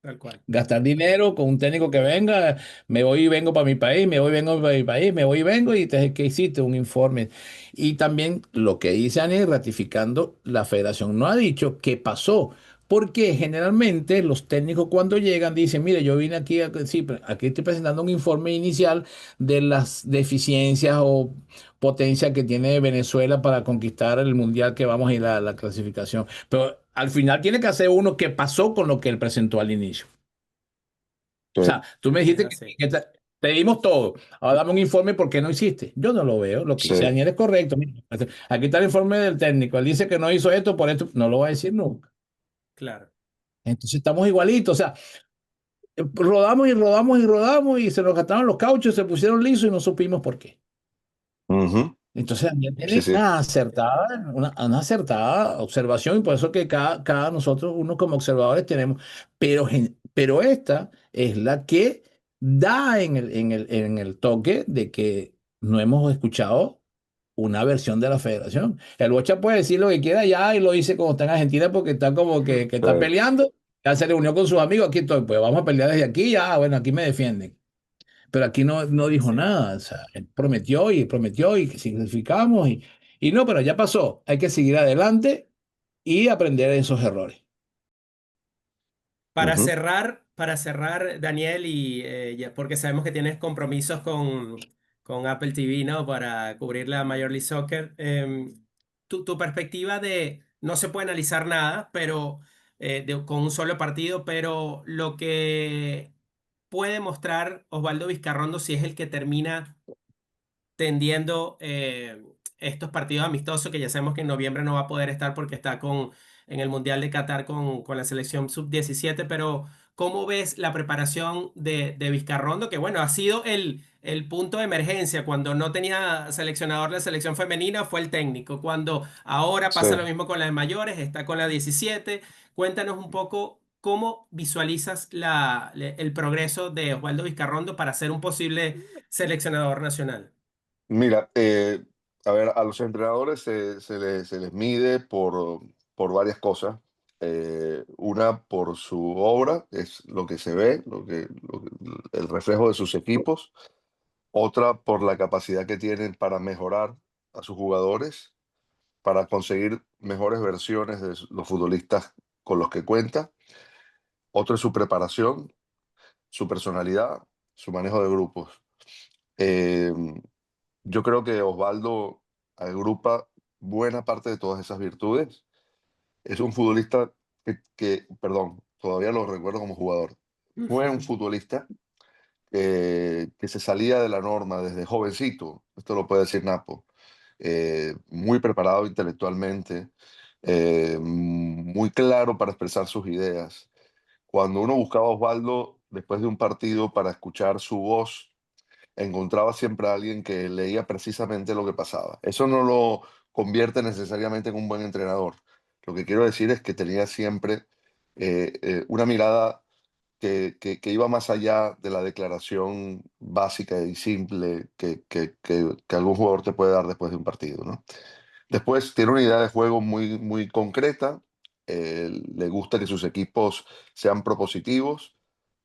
tal cual. Gastar dinero con un técnico que venga, me voy y vengo para mi país, me voy y vengo para mi país, me voy y vengo y ¿qué hiciste? Un informe. Y también lo que dice Daniel, ratificando, la federación no ha dicho qué pasó. Porque generalmente los técnicos cuando llegan dicen, mire, yo vine aquí, sí, aquí estoy presentando un informe inicial de las deficiencias o potencia que tiene Venezuela para conquistar el mundial que vamos a ir a la clasificación. Pero al final tiene que hacer uno qué pasó con lo que él presentó al inicio. O sí, sea, tú me Es dijiste así. que te dimos todo. Ahora dame un informe por qué no hiciste. Yo no lo veo. Lo que sí. dice Daniel es correcto. Mira, aquí está el informe del técnico. Él dice que no hizo esto por esto. No lo va a decir nunca. Claro. Entonces estamos igualitos. O sea, rodamos y rodamos y rodamos y se nos gastaron los cauchos, se pusieron lisos y no supimos por qué. Ujú. Entonces, Daniel Sí, tiene sí. una acertada observación y por eso que cada nosotros, uno como observadores, tenemos, pero esta es la que da en el toque de que no hemos escuchado una versión de la federación. El Bocha puede decir lo que quiera ya y lo dice como está en Argentina porque está como que está Eh, peleando, ya se reunió con sus amigos, aquí estoy, pues vamos a pelear desde aquí, ya, bueno, aquí me defienden. Pero aquí no dijo Sí. nada, o sea, él prometió y que significamos y no, pero ya pasó, hay que seguir adelante y aprender de esos errores. ujú. Para cerrar, Daniel, y porque sabemos que tienes compromisos con Apple TV, ¿no? Para cubrir la Major League Soccer. Tu perspectiva de no se puede analizar nada, pero con un solo partido, pero lo que puede mostrar Osvaldo Vizcarrondo si es el que termina tendiendo estos partidos amistosos, que ya sabemos que en noviembre no va a poder estar porque está en el Mundial de Qatar con la selección sub-17, pero ¿cómo ves la preparación de Vizcarrondo? Que bueno, ha sido el punto de emergencia. Cuando no tenía seleccionador la selección femenina fue el técnico. Cuando ahora Sí. pasa lo mismo con las mayores, está con la 17. Cuéntanos un poco cómo visualizas el progreso de Osvaldo Vizcarrondo para ser un posible seleccionador nacional. Mira, a ver, a los entrenadores se les mide por varias cosas. Una, por su obra, es lo que se ve, el reflejo de sus equipos. Otra, por la capacidad que tienen para mejorar a sus jugadores, para conseguir mejores versiones de los futbolistas con los que cuenta. Otra es su preparación, su personalidad, su manejo de grupos. Eh, yo creo que Osvaldo agrupa buena parte de todas esas virtudes. Es un futbolista perdón, todavía lo recuerdo como jugador. Fue un futbolista que se salía de la norma desde jovencito, esto lo puede decir Napo, muy preparado intelectualmente, muy claro para expresar sus ideas. Cuando uno buscaba a Osvaldo después de un partido para escuchar su voz, encontraba siempre a alguien que leía precisamente lo que pasaba. Eso no lo convierte necesariamente en un buen entrenador. Lo que quiero decir es que tenía siempre una mirada que iba más allá de la declaración básica y simple que algún jugador te puede dar después de un partido, ¿no? Después tiene una idea de juego muy concreta, le gusta que sus equipos sean propositivos,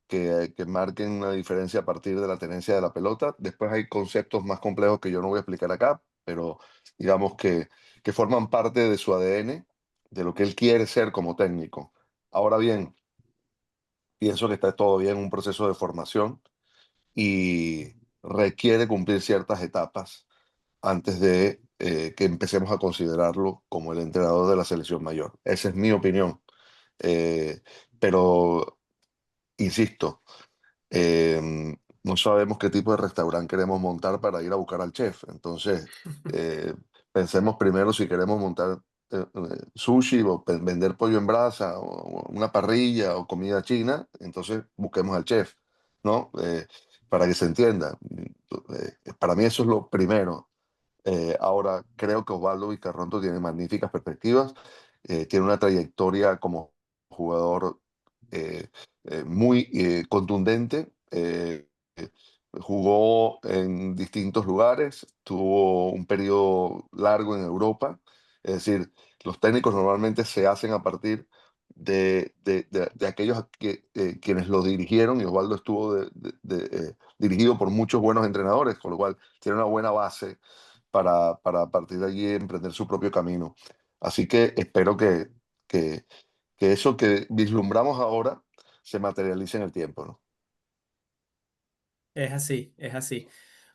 que marquen una diferencia a partir de la tenencia de la pelota. Después hay conceptos más complejos que yo no voy a explicar acá, pero digamos que forman parte de su ADN, de lo que él quiere ser como técnico. Ahora bien, pienso que está todavía en un proceso de formación y requiere cumplir ciertas etapas antes de que empecemos a considerarlo como el entrenador de la selección mayor. Esa es mi opinión. Eh, pero, insisto, no sabemos qué tipo de restaurante queremos montar para ir a buscar al chef. Entonces, eh, pensemos primero si queremos montar sushi o vender pollo en brasa o una parrilla o comida china. Entonces, busquemos al chef, ¿no? Para que se entienda. Para mí eso es lo primero. Ahora, creo que Osvaldo Vizcarrondo tiene magníficas perspectivas, tiene una trayectoria como jugador eh, muy contundente, jugó en distintos lugares, tuvo un periodo largo en Europa, es decir, los técnicos normalmente se hacen a partir de aquellos quienes lo dirigieron y Osvaldo estuvo dirigido por muchos buenos entrenadores, con lo cual tiene una buena base para a partir de allí emprender su propio camino. Así que espero que, que eso que vislumbramos ahora se materialice en el tiempo, ¿no? Es así, es así.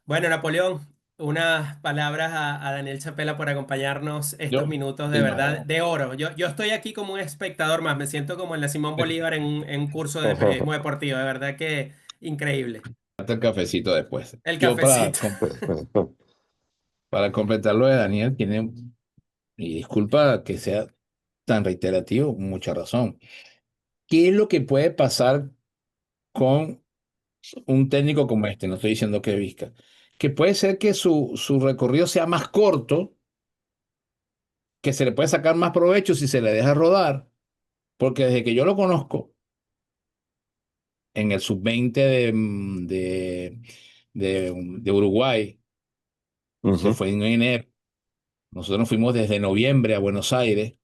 Bueno, Napoleón, unas palabras a Daniel Chapela por acompañarnos estos Yo, minutos de sí, verdad no. de oro. Yo estoy aquí como un espectador más, me siento como en la Simón Bolívar en un curso de periodismo deportivo, de verdad que increíble. Hasta el cafecito después. El Yo cafecito. para completar lo de Daniel, tiene, y disculpa que sea tan reiterativo, mucha razón. ¿Qué es lo que puede pasar con un técnico como este? No estoy diciendo que Vizca. que puede ser que su recorrido sea más corto, que se le puede sacar más provecho si se le deja rodar, porque desde que yo lo conozco en el sub-20 de Uruguay, que Ujú. fue en enero, nosotros nos fuimos desde noviembre a Buenos Aires,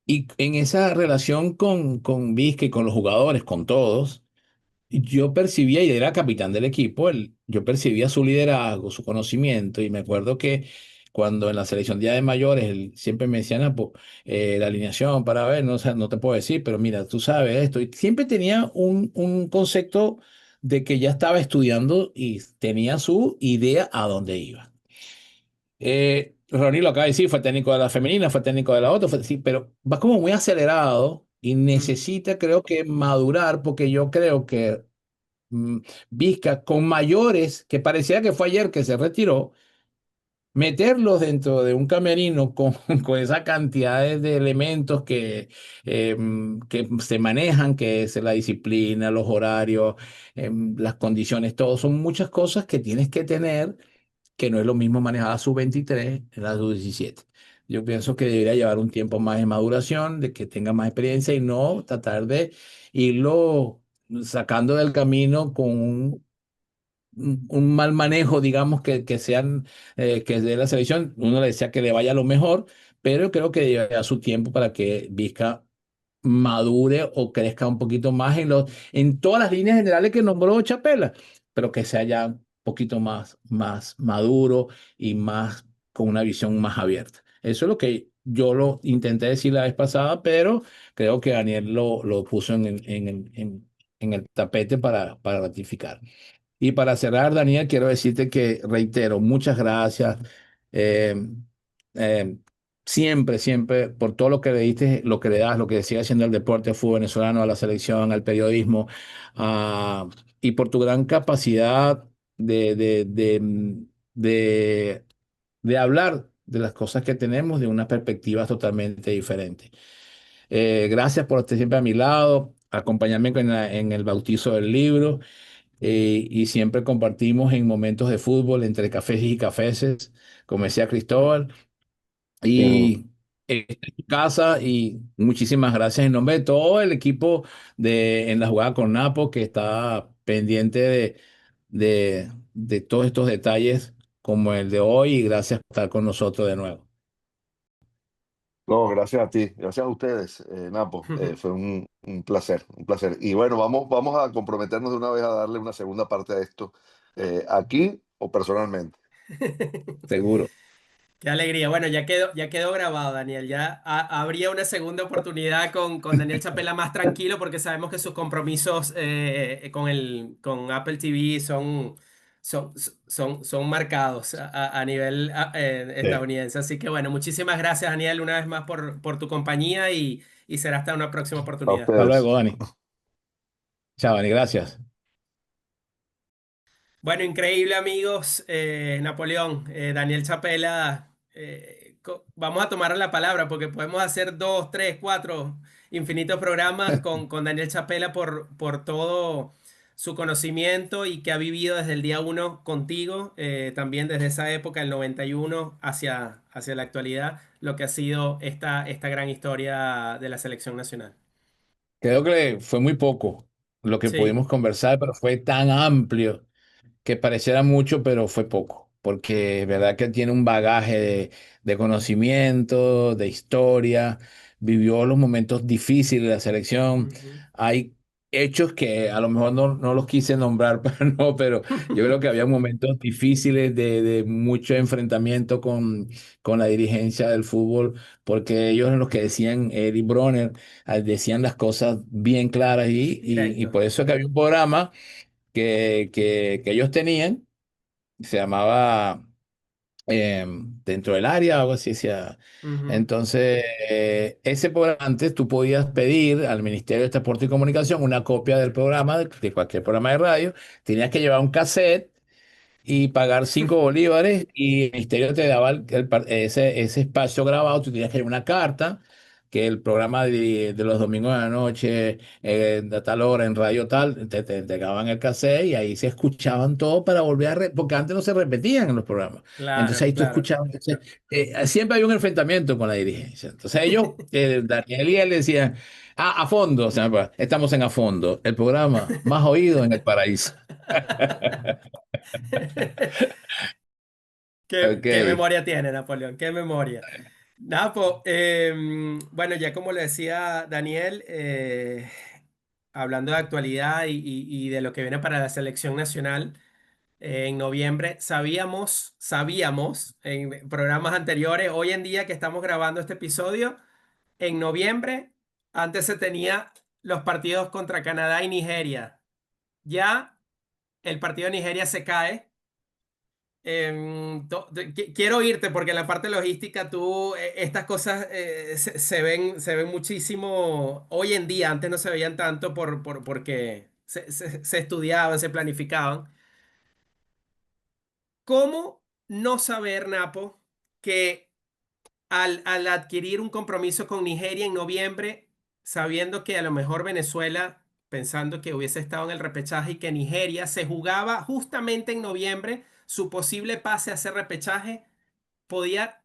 y en esa relación con Vizca y con los jugadores, con todos, yo percibía, y era capitán del equipo, yo percibía su liderazgo, su conocimiento, y me acuerdo que cuando en la selección día de mayores, él siempre me decía, "Napo, la alineación para ver, no, o sea, no te puedo decir, pero mira, tú sabes esto", y siempre tenía un concepto de que ya estaba estudiando y tenía su idea a dónde iba. Ronnie lo acaba de decir, fue técnico de la femenina, fue técnico de la otra, sí, pero va como muy acelerado y Ujú. necesita, creo que, madurar, porque yo creo que mm, Vizca con mayores, que parecía que fue ayer que se retiró, meterlos dentro de un camerino con, con esa cantidad de elementos que se manejan, que es la disciplina, los horarios, las condiciones, todo, son muchas cosas que tienes que tener, que no es lo mismo manejar a sub-23 en la sub-17. Yo pienso que debería llevar un tiempo más de maduración, de que tenga más experiencia y no tratar de irlo sacando del camino con un mal manejo, digamos, que sean, que de la selección. Uno le decía que le vaya lo mejor, pero creo que lleva su tiempo para que Vizca madure o crezca un poquito más en todas las líneas generales que nombró Chapela, pero que sea ya un poquito más maduro y más con una visión más abierta. Eso es lo que yo lo intenté decir la vez pasada, pero creo que Daniel lo puso en el tapete para ratificar. Y para cerrar, Daniel, quiero decirte que reitero, muchas gracias. eh, eh, siempre, por todo lo que le diste, lo que le das, lo que sigue haciendo el deporte, el fútbol venezolano, a la selección, al periodismo, ah, y por tu gran capacidad de, de, de, de, de hablar de las cosas que tenemos de una perspectiva totalmente diferente. Gracias por estar siempre a mi lado, acompañarme en el bautizo del libro, y siempre compartimos en momentos de fútbol entre cafés y cafeses, como decía Cristóbal, Mm. y esta es tu casa, y muchísimas gracias en nombre de todo el equipo en la jugada con Napo, que está pendiente de todos estos detalles como el de hoy, y gracias por estar con nosotros de nuevo. No, gracias a ti, gracias a ustedes, Napo. Fue un placer, un placer. Y bueno, vamos a comprometernos de una vez a darle una segunda parte a esto, aquí o personalmente. Seguro. Qué alegría. Bueno, ya quedó grabado, Daniel. Ya habría una segunda oportunidad con Daniel Chapela más tranquilo porque sabemos que sus compromisos con Apple TV son marcados a nivel Sí. estadounidense. Así que bueno, muchísimas gracias, Daniel, una vez más por tu compañía y será hasta una próxima A oportunidad. Hasta ustedes. luego, Dani. Chao, Dani, gracias. Bueno, increíble amigos, Napoleón, Daniel Chapela, vamos a tomar la palabra porque podemos hacer dos, tres, cuatro infinitos programas con Daniel Chapela por todo su conocimiento y que ha vivido desde el día uno contigo, también desde esa época, el 91, hacia la actualidad, lo que ha sido esta gran historia de la selección nacional. Creo que fue muy poco lo que Sí. pudimos conversar, pero fue tan amplio que pareciera mucho, pero fue poco, porque es verdad que tiene un bagaje de conocimiento, de historia, vivió los momentos difíciles de la selección. Ujú. Hay hechos que a lo mejor no los quise nombrar, pero yo creo que había momentos difíciles de mucho enfrentamiento con la dirigencia del fútbol, porque ellos eran los que decían, Eric Bronner, decían las cosas bien claras, y Directo. por eso es que había un programa que ellos tenían, se llamaba Dentro del Área, algo así. Ujú. Entonces, ese programa, antes tú podías pedir al Ministerio de Transporte y Comunicación una copia del programa, de cualquier programa de radio, tenías que llevar un cassette y pagar 5 bolívares, y el ministerio te daba ese espacio grabado, tú tenías que llevar una carta que el programa de los domingos de la noche, de tal hora en radio tal, te entregaban el cassette y ahí se escuchaban todo para volver porque antes no se repetían en los programas. Entonces Claro, ahí tú claro. escuchabas, entonces, siempre había un enfrentamiento con la dirigencia. Entonces ellos, Daniel y él decían, a fondo, o sea, pues, estamos en A Fondo, el programa más oído en el paraíso. Qué Ok. memoria tiene Napoleón, qué memoria. Napo, bueno, ya como le decía Daniel, hablando de actualidad y de lo que viene para la selección nacional, en noviembre sabíamos en programas anteriores, hoy en día que estamos grabando este episodio, en noviembre, antes se tenía los partidos contra Canadá y Nigeria. Ya el partido de Nigeria se cae. Quiero irte porque en la parte logística tú, estas cosas se ven muchísimo hoy en día, antes no se veían tanto porque se estudiaban, se planificaban. ¿Cómo no saber, Napo, que al adquirir un compromiso con Nigeria en noviembre, sabiendo que a lo mejor Venezuela, pensando que hubiese estado en el repechaje y que Nigeria se jugaba justamente en noviembre, su posible pase a ese repechaje, podía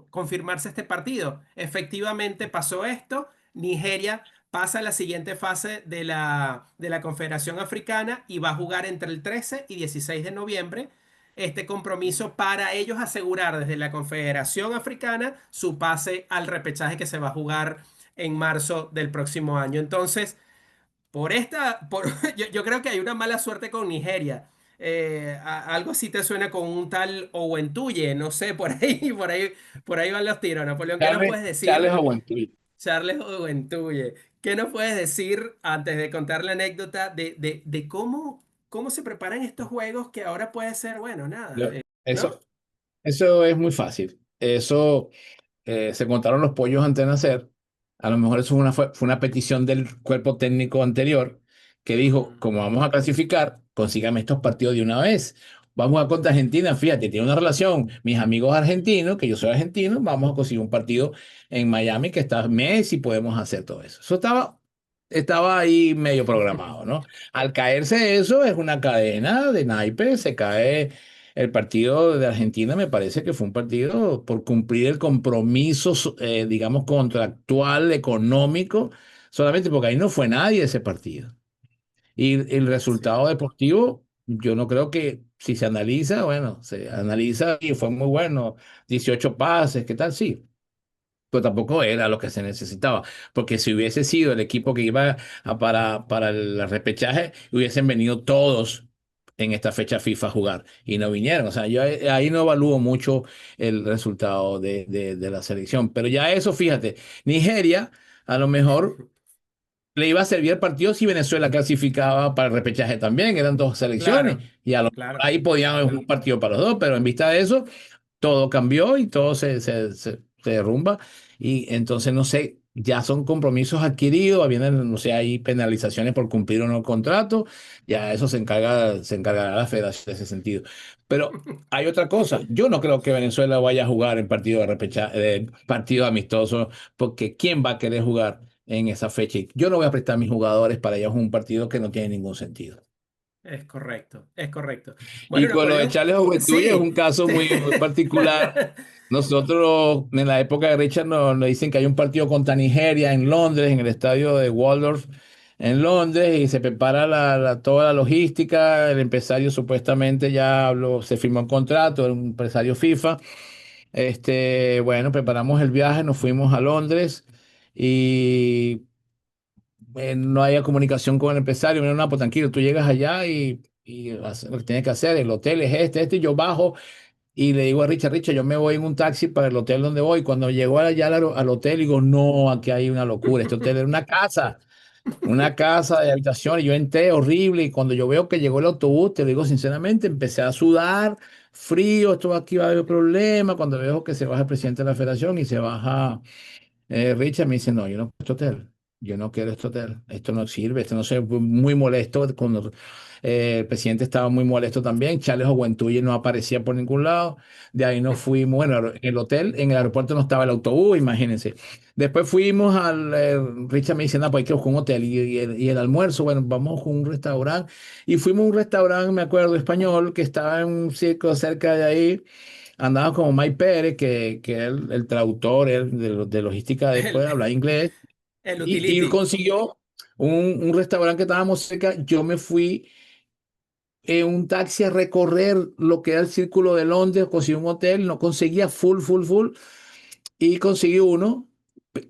confirmarse este partido? Efectivamente pasó esto. Nigeria pasa a la siguiente fase de la Confederación Africana y va a jugar entre el 13 y 16 de noviembre este compromiso para ellos asegurar desde la Confederación Africana su pase al repechaje que se va a jugar en marzo del próximo año. Entonces, yo creo que hay una mala suerte con Nigeria. Algo así te suena con un tal Owentuye, no sé, por ahí van los tiros. Napoleón, ¿qué nos Charles, puedes Charles decir? Aguantui. Charles Owentuye, ¿qué nos puedes decir antes de contar la anécdota de cómo se preparan estos juegos que ahora puede ser, bueno, nada, ¿no? Eso, eso es muy fácil. Eso se contaron los pollos antes de nacer. A lo mejor eso fue una petición del cuerpo técnico anterior que dijo, Mm, como vamos a clasificar, consígame estos partidos de una vez. Vamos a contra Argentina, fíjate, tiene una relación. Mis amigos argentinos, que yo soy argentino, vamos a conseguir un partido en Miami que está Messi, podemos hacer todo eso. Eso estaba ahí medio programado, ¿no? Al caerse eso, es una cadena de naipes, se cae el partido de Argentina. Me parece que fue un partido por cumplir el compromiso, digamos, contractual, económico, solamente porque ahí no fue nadie ese partido. Y el sí, resultado deportivo, yo no creo que si se analiza, bueno, se analiza y fue muy bueno, 18 pases, ¿qué tal? Sí, pero tampoco era lo que se necesitaba, porque si hubiese sido el equipo que iba para el repechaje, hubiesen venido todos en esta fecha FIFA a jugar y no vinieron. O sea, yo ahí no evalúo mucho el resultado de la selección, pero ya eso, fíjate, Nigeria a lo mejor le iba a servir el partido si Venezuela clasificaba para el repechaje también, eran dos selecciones claro, y a lo mejor claro. ahí podían haber un partido para los dos, pero en vista de eso todo cambió y todo se derrumba. Y entonces, no sé, ya son compromisos adquiridos, vienen, no sé, hay penalizaciones por cumplir o no contrato, ya eso se encargará la federación en ese sentido. Pero hay otra cosa, yo no creo que Venezuela vaya a jugar en partido de partido amistoso, porque ¿quién va a querer jugar en esa fecha? Y yo no voy a prestar mis jugadores para allá un partido que no tiene ningún sentido. Es correcto, es correcto. Bueno, Y con lo de Napoleón, Charles Juventud es sí. un caso Sí. muy, muy particular. Nosotros, en la época de Richard, nos dicen que hay un partido contra Nigeria en Londres, en el estadio de Waldorf, en Londres, y se prepara toda la logística. El empresario supuestamente ya habló, se firmó un contrato, era un empresario FIFA. Bueno, preparamos el viaje, nos fuimos a Londres y no haya comunicación con el empresario. No, no, pues tranquilo, tú llegas allá y haces lo que tienes que hacer. El hotel es este, y yo bajo y le digo a Richard, Richard, yo me voy en un taxi para el hotel donde voy. Cuando llego allá al hotel, digo, no, aquí hay una locura. Este hotel era una casa de habitación, y yo entré horrible. Y cuando yo veo que llegó el autobús, te lo digo sinceramente, empecé a sudar, frío, esto aquí va a haber problema. Cuando veo que se baja el presidente de la federación y se baja Richard, me dice, no, yo no quiero este hotel. yo no quiero este hotel, esto no sirve, esto no sé, muy molesto. Cuando el presidente estaba muy molesto también, Charles Oguentuye no aparecía por ningún lado. De ahí nos fuimos, bueno, en el hotel, en el aeropuerto no estaba el autobús, imagínense. Después fuimos al, Richard me dice, no, pues hay que buscar un hotel y el almuerzo, bueno, vamos con un restaurante. Y fuimos a un restaurante, me acuerdo, español, que estaba en un circo cerca de ahí. Andaba como Mike Pérez, que era el traductor de logística, El, después habla inglés, el y utility. consiguió un restaurante que estábamos cerca. Yo me fui en un taxi a recorrer lo que era el Círculo de Londres, conseguí un hotel, no conseguía full, full, full, y conseguí uno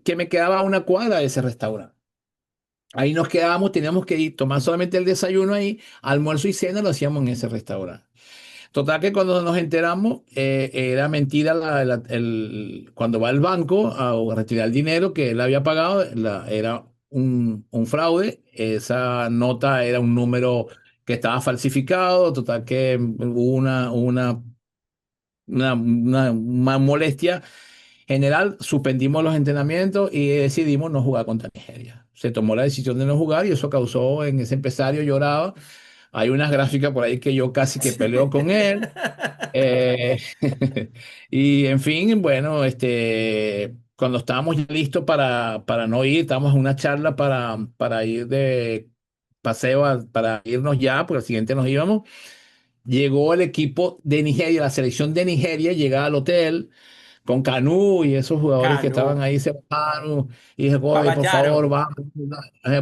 que me quedaba a una cuadra de ese restaurante. Ahí nos quedábamos, teníamos que ir, tomar solamente el desayuno ahí, almuerzo y cena lo hacíamos en ese restaurante. Total que cuando nos enteramos, era mentira cuando va al banco a retirar el dinero que él había pagado, era un fraude, esa nota era un número que estaba falsificado, total que hubo una molestia general, suspendimos los entrenamientos y decidimos no jugar contra Nigeria. Se tomó la decisión de no jugar y eso causó en ese empresario lloraba. Hay unas gráficas por ahí que yo casi que peleo con él. Eh, y en fin, bueno, cuando estábamos ya listos para no ir, estábamos en una charla para ir de paseo, para irnos ya, porque al siguiente nos íbamos. Llegó el equipo de Nigeria, la selección de Nigeria, llegaba al hotel con Canú y esos jugadores que estaban Cano. ahí se bajaron y dije, oye, por favor, Babayaron.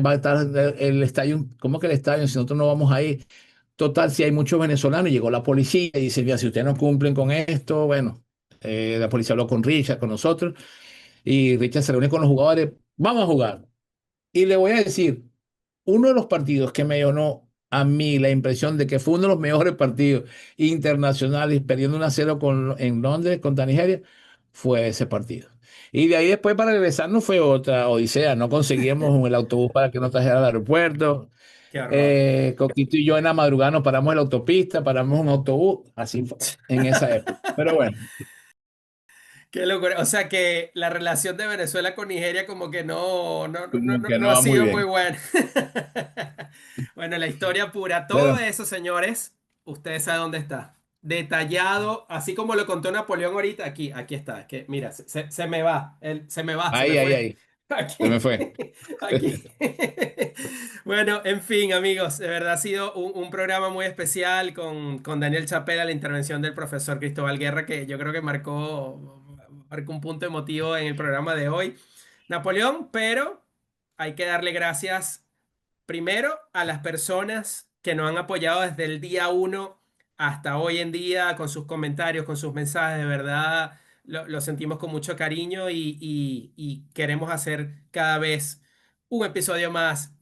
va a estar el estadio, ¿cómo que el estadio? Si nosotros no vamos a ir. Total, si hay muchos venezolanos, llegó la policía y dice, mira, si ustedes no cumplen con esto, bueno, la policía habló con Richard, con nosotros, y Richard se reúne con los jugadores, vamos a jugar. Y le voy a decir, uno de los partidos que me llenó a mí la impresión de que fue uno de los mejores partidos internacionales, perdiendo 1-0 en Londres contra Nigeria, fue ese partido. Y de ahí después para regresarnos fue otra odisea, no conseguíamos el autobús para que nos trajera al aeropuerto. Qué horror. Coquito y yo en la madrugada nos paramos en la autopista, paramos un autobús, así fue en esa época. Pero bueno, Qué locura. O sea que la relación de Venezuela con Nigeria como que como que no no ha va muy sido muy bien. buena. Bueno, la historia pura. Todo Pero eso, señores, ustedes saben dónde está. Detallado, así como lo contó Napoleón ahorita, aquí está. Es que, mira, se me va, se me ahí, ahí, fue. ahí, se me Aquí, fue. aquí. Bueno, en fin, amigos, de verdad ha sido un programa muy especial con Daniel Chapela, la intervención del profesor Cristóbal Guerra, que yo creo que marcó un punto emotivo en el programa de hoy. Napoleón, pero hay que darle gracias primero a las personas que nos han apoyado desde el día uno hasta hoy en día con sus comentarios, con sus mensajes, de verdad lo sentimos con mucho cariño y queremos hacer cada vez un episodio más,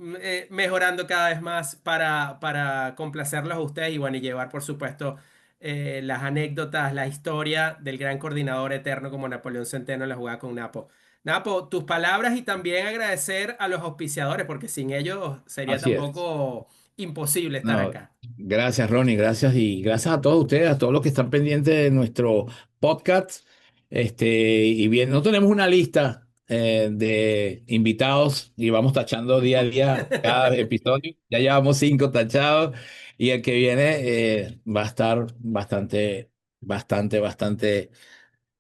mejorando cada vez más para complacerlos a ustedes y bueno, y llevar por supuesto las anécdotas, la historia del gran coordinador eterno como Napoleón Centeno en la jugada con Napo. Napo, tus palabras y también agradecer a los auspiciadores, porque sin ellos sería Así es. tampoco imposible estar No, acá. gracias, Ronnie, gracias y gracias a todos ustedes, a todos los que están pendientes de nuestro podcast. Y bien, no tenemos una lista de invitados y vamos tachando día a día cada episodio. Ya llevamos 5 tachados y el que viene va a estar bastante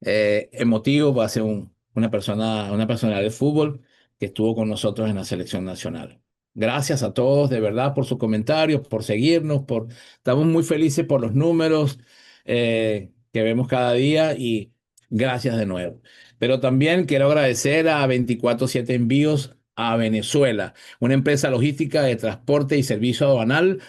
emotivo. Va a ser una personalidad de fútbol que estuvo con nosotros en la selección nacional. Gracias a todos de verdad por sus comentarios, por seguirnos, estamos muy felices por los números que vemos cada día y gracias de nuevo. Pero también quiero agradecer a 24/7 Envíos a Venezuela, una empresa logística de transporte y servicio aduanal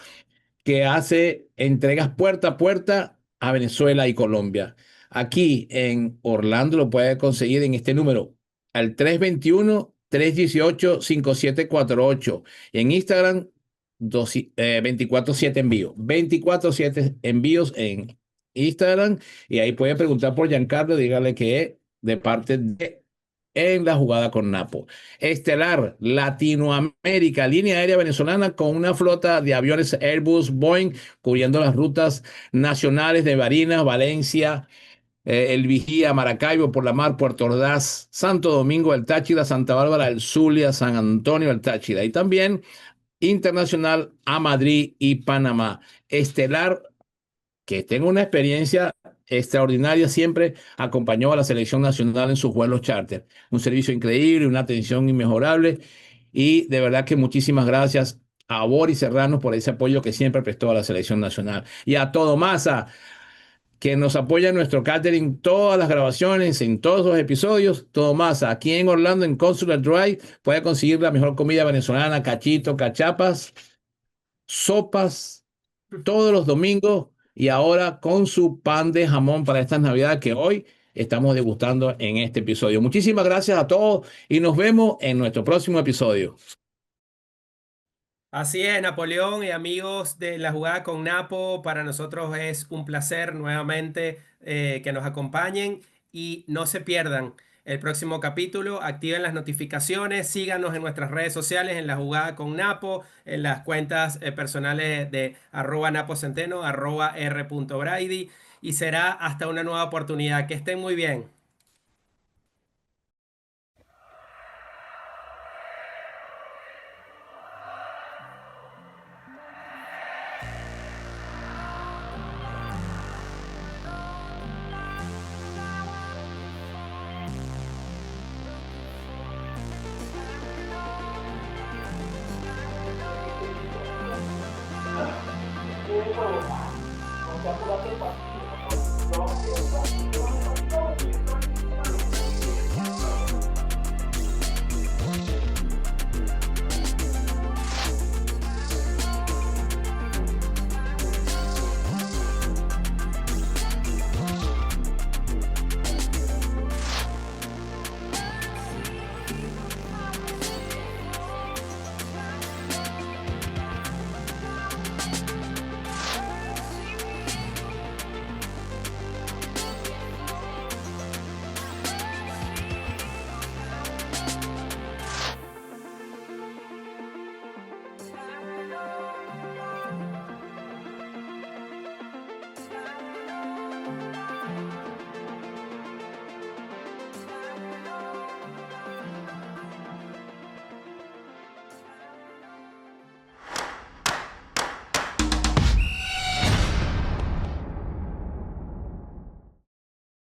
que hace entregas puerta a puerta a Venezuela y Colombia. Aquí en Orlando lo puede conseguir en este número, al 321-318-5748. Y en Instagram, 24/7 envíos. 24/7 envíos en Instagram. Y ahí puede preguntar por Giancarlo, dígale que es de parte de en la jugada con Napo. Estelar, Latinoamérica, línea aérea venezolana con una flota de aviones Airbus, Boeing, cubriendo las rutas nacionales de Barinas, Valencia, El Vigía, Maracaibo, Por la Mar, Puerto Ordaz, Santo Domingo, El Táchira, Santa Bárbara, El Zulia, San Antonio, El Táchira. Y también internacional a Madrid y Panamá. Estelar, que tengo una experiencia extraordinaria, siempre acompañó a la selección nacional en sus vuelos charter. Un servicio increíble, una atención inmejorable y de verdad que muchísimas gracias a Boris Serrano por ese apoyo que siempre prestó a la selección nacional. Y a Todo Masa, que nos apoya en nuestro catering, todas las grabaciones, en todos los episodios. Todo Masa, aquí en Orlando, en Consular Drive, puede conseguir la mejor comida venezolana, cachito, cachapas, sopas todos los domingos y ahora con su pan de jamón para estas Navidades que hoy estamos degustando en este episodio. Muchísimas gracias a todos y nos vemos en nuestro próximo episodio. Así es, Napoleón y amigos de la jugada con Napo, para nosotros es un placer nuevamente que nos acompañen y no se pierdan el próximo capítulo, activen las notificaciones, síganos en nuestras redes sociales en la jugada con Napo, en las cuentas personales de @NapoCenteno, @R.Brady y será hasta una nueva oportunidad. Que estén muy bien.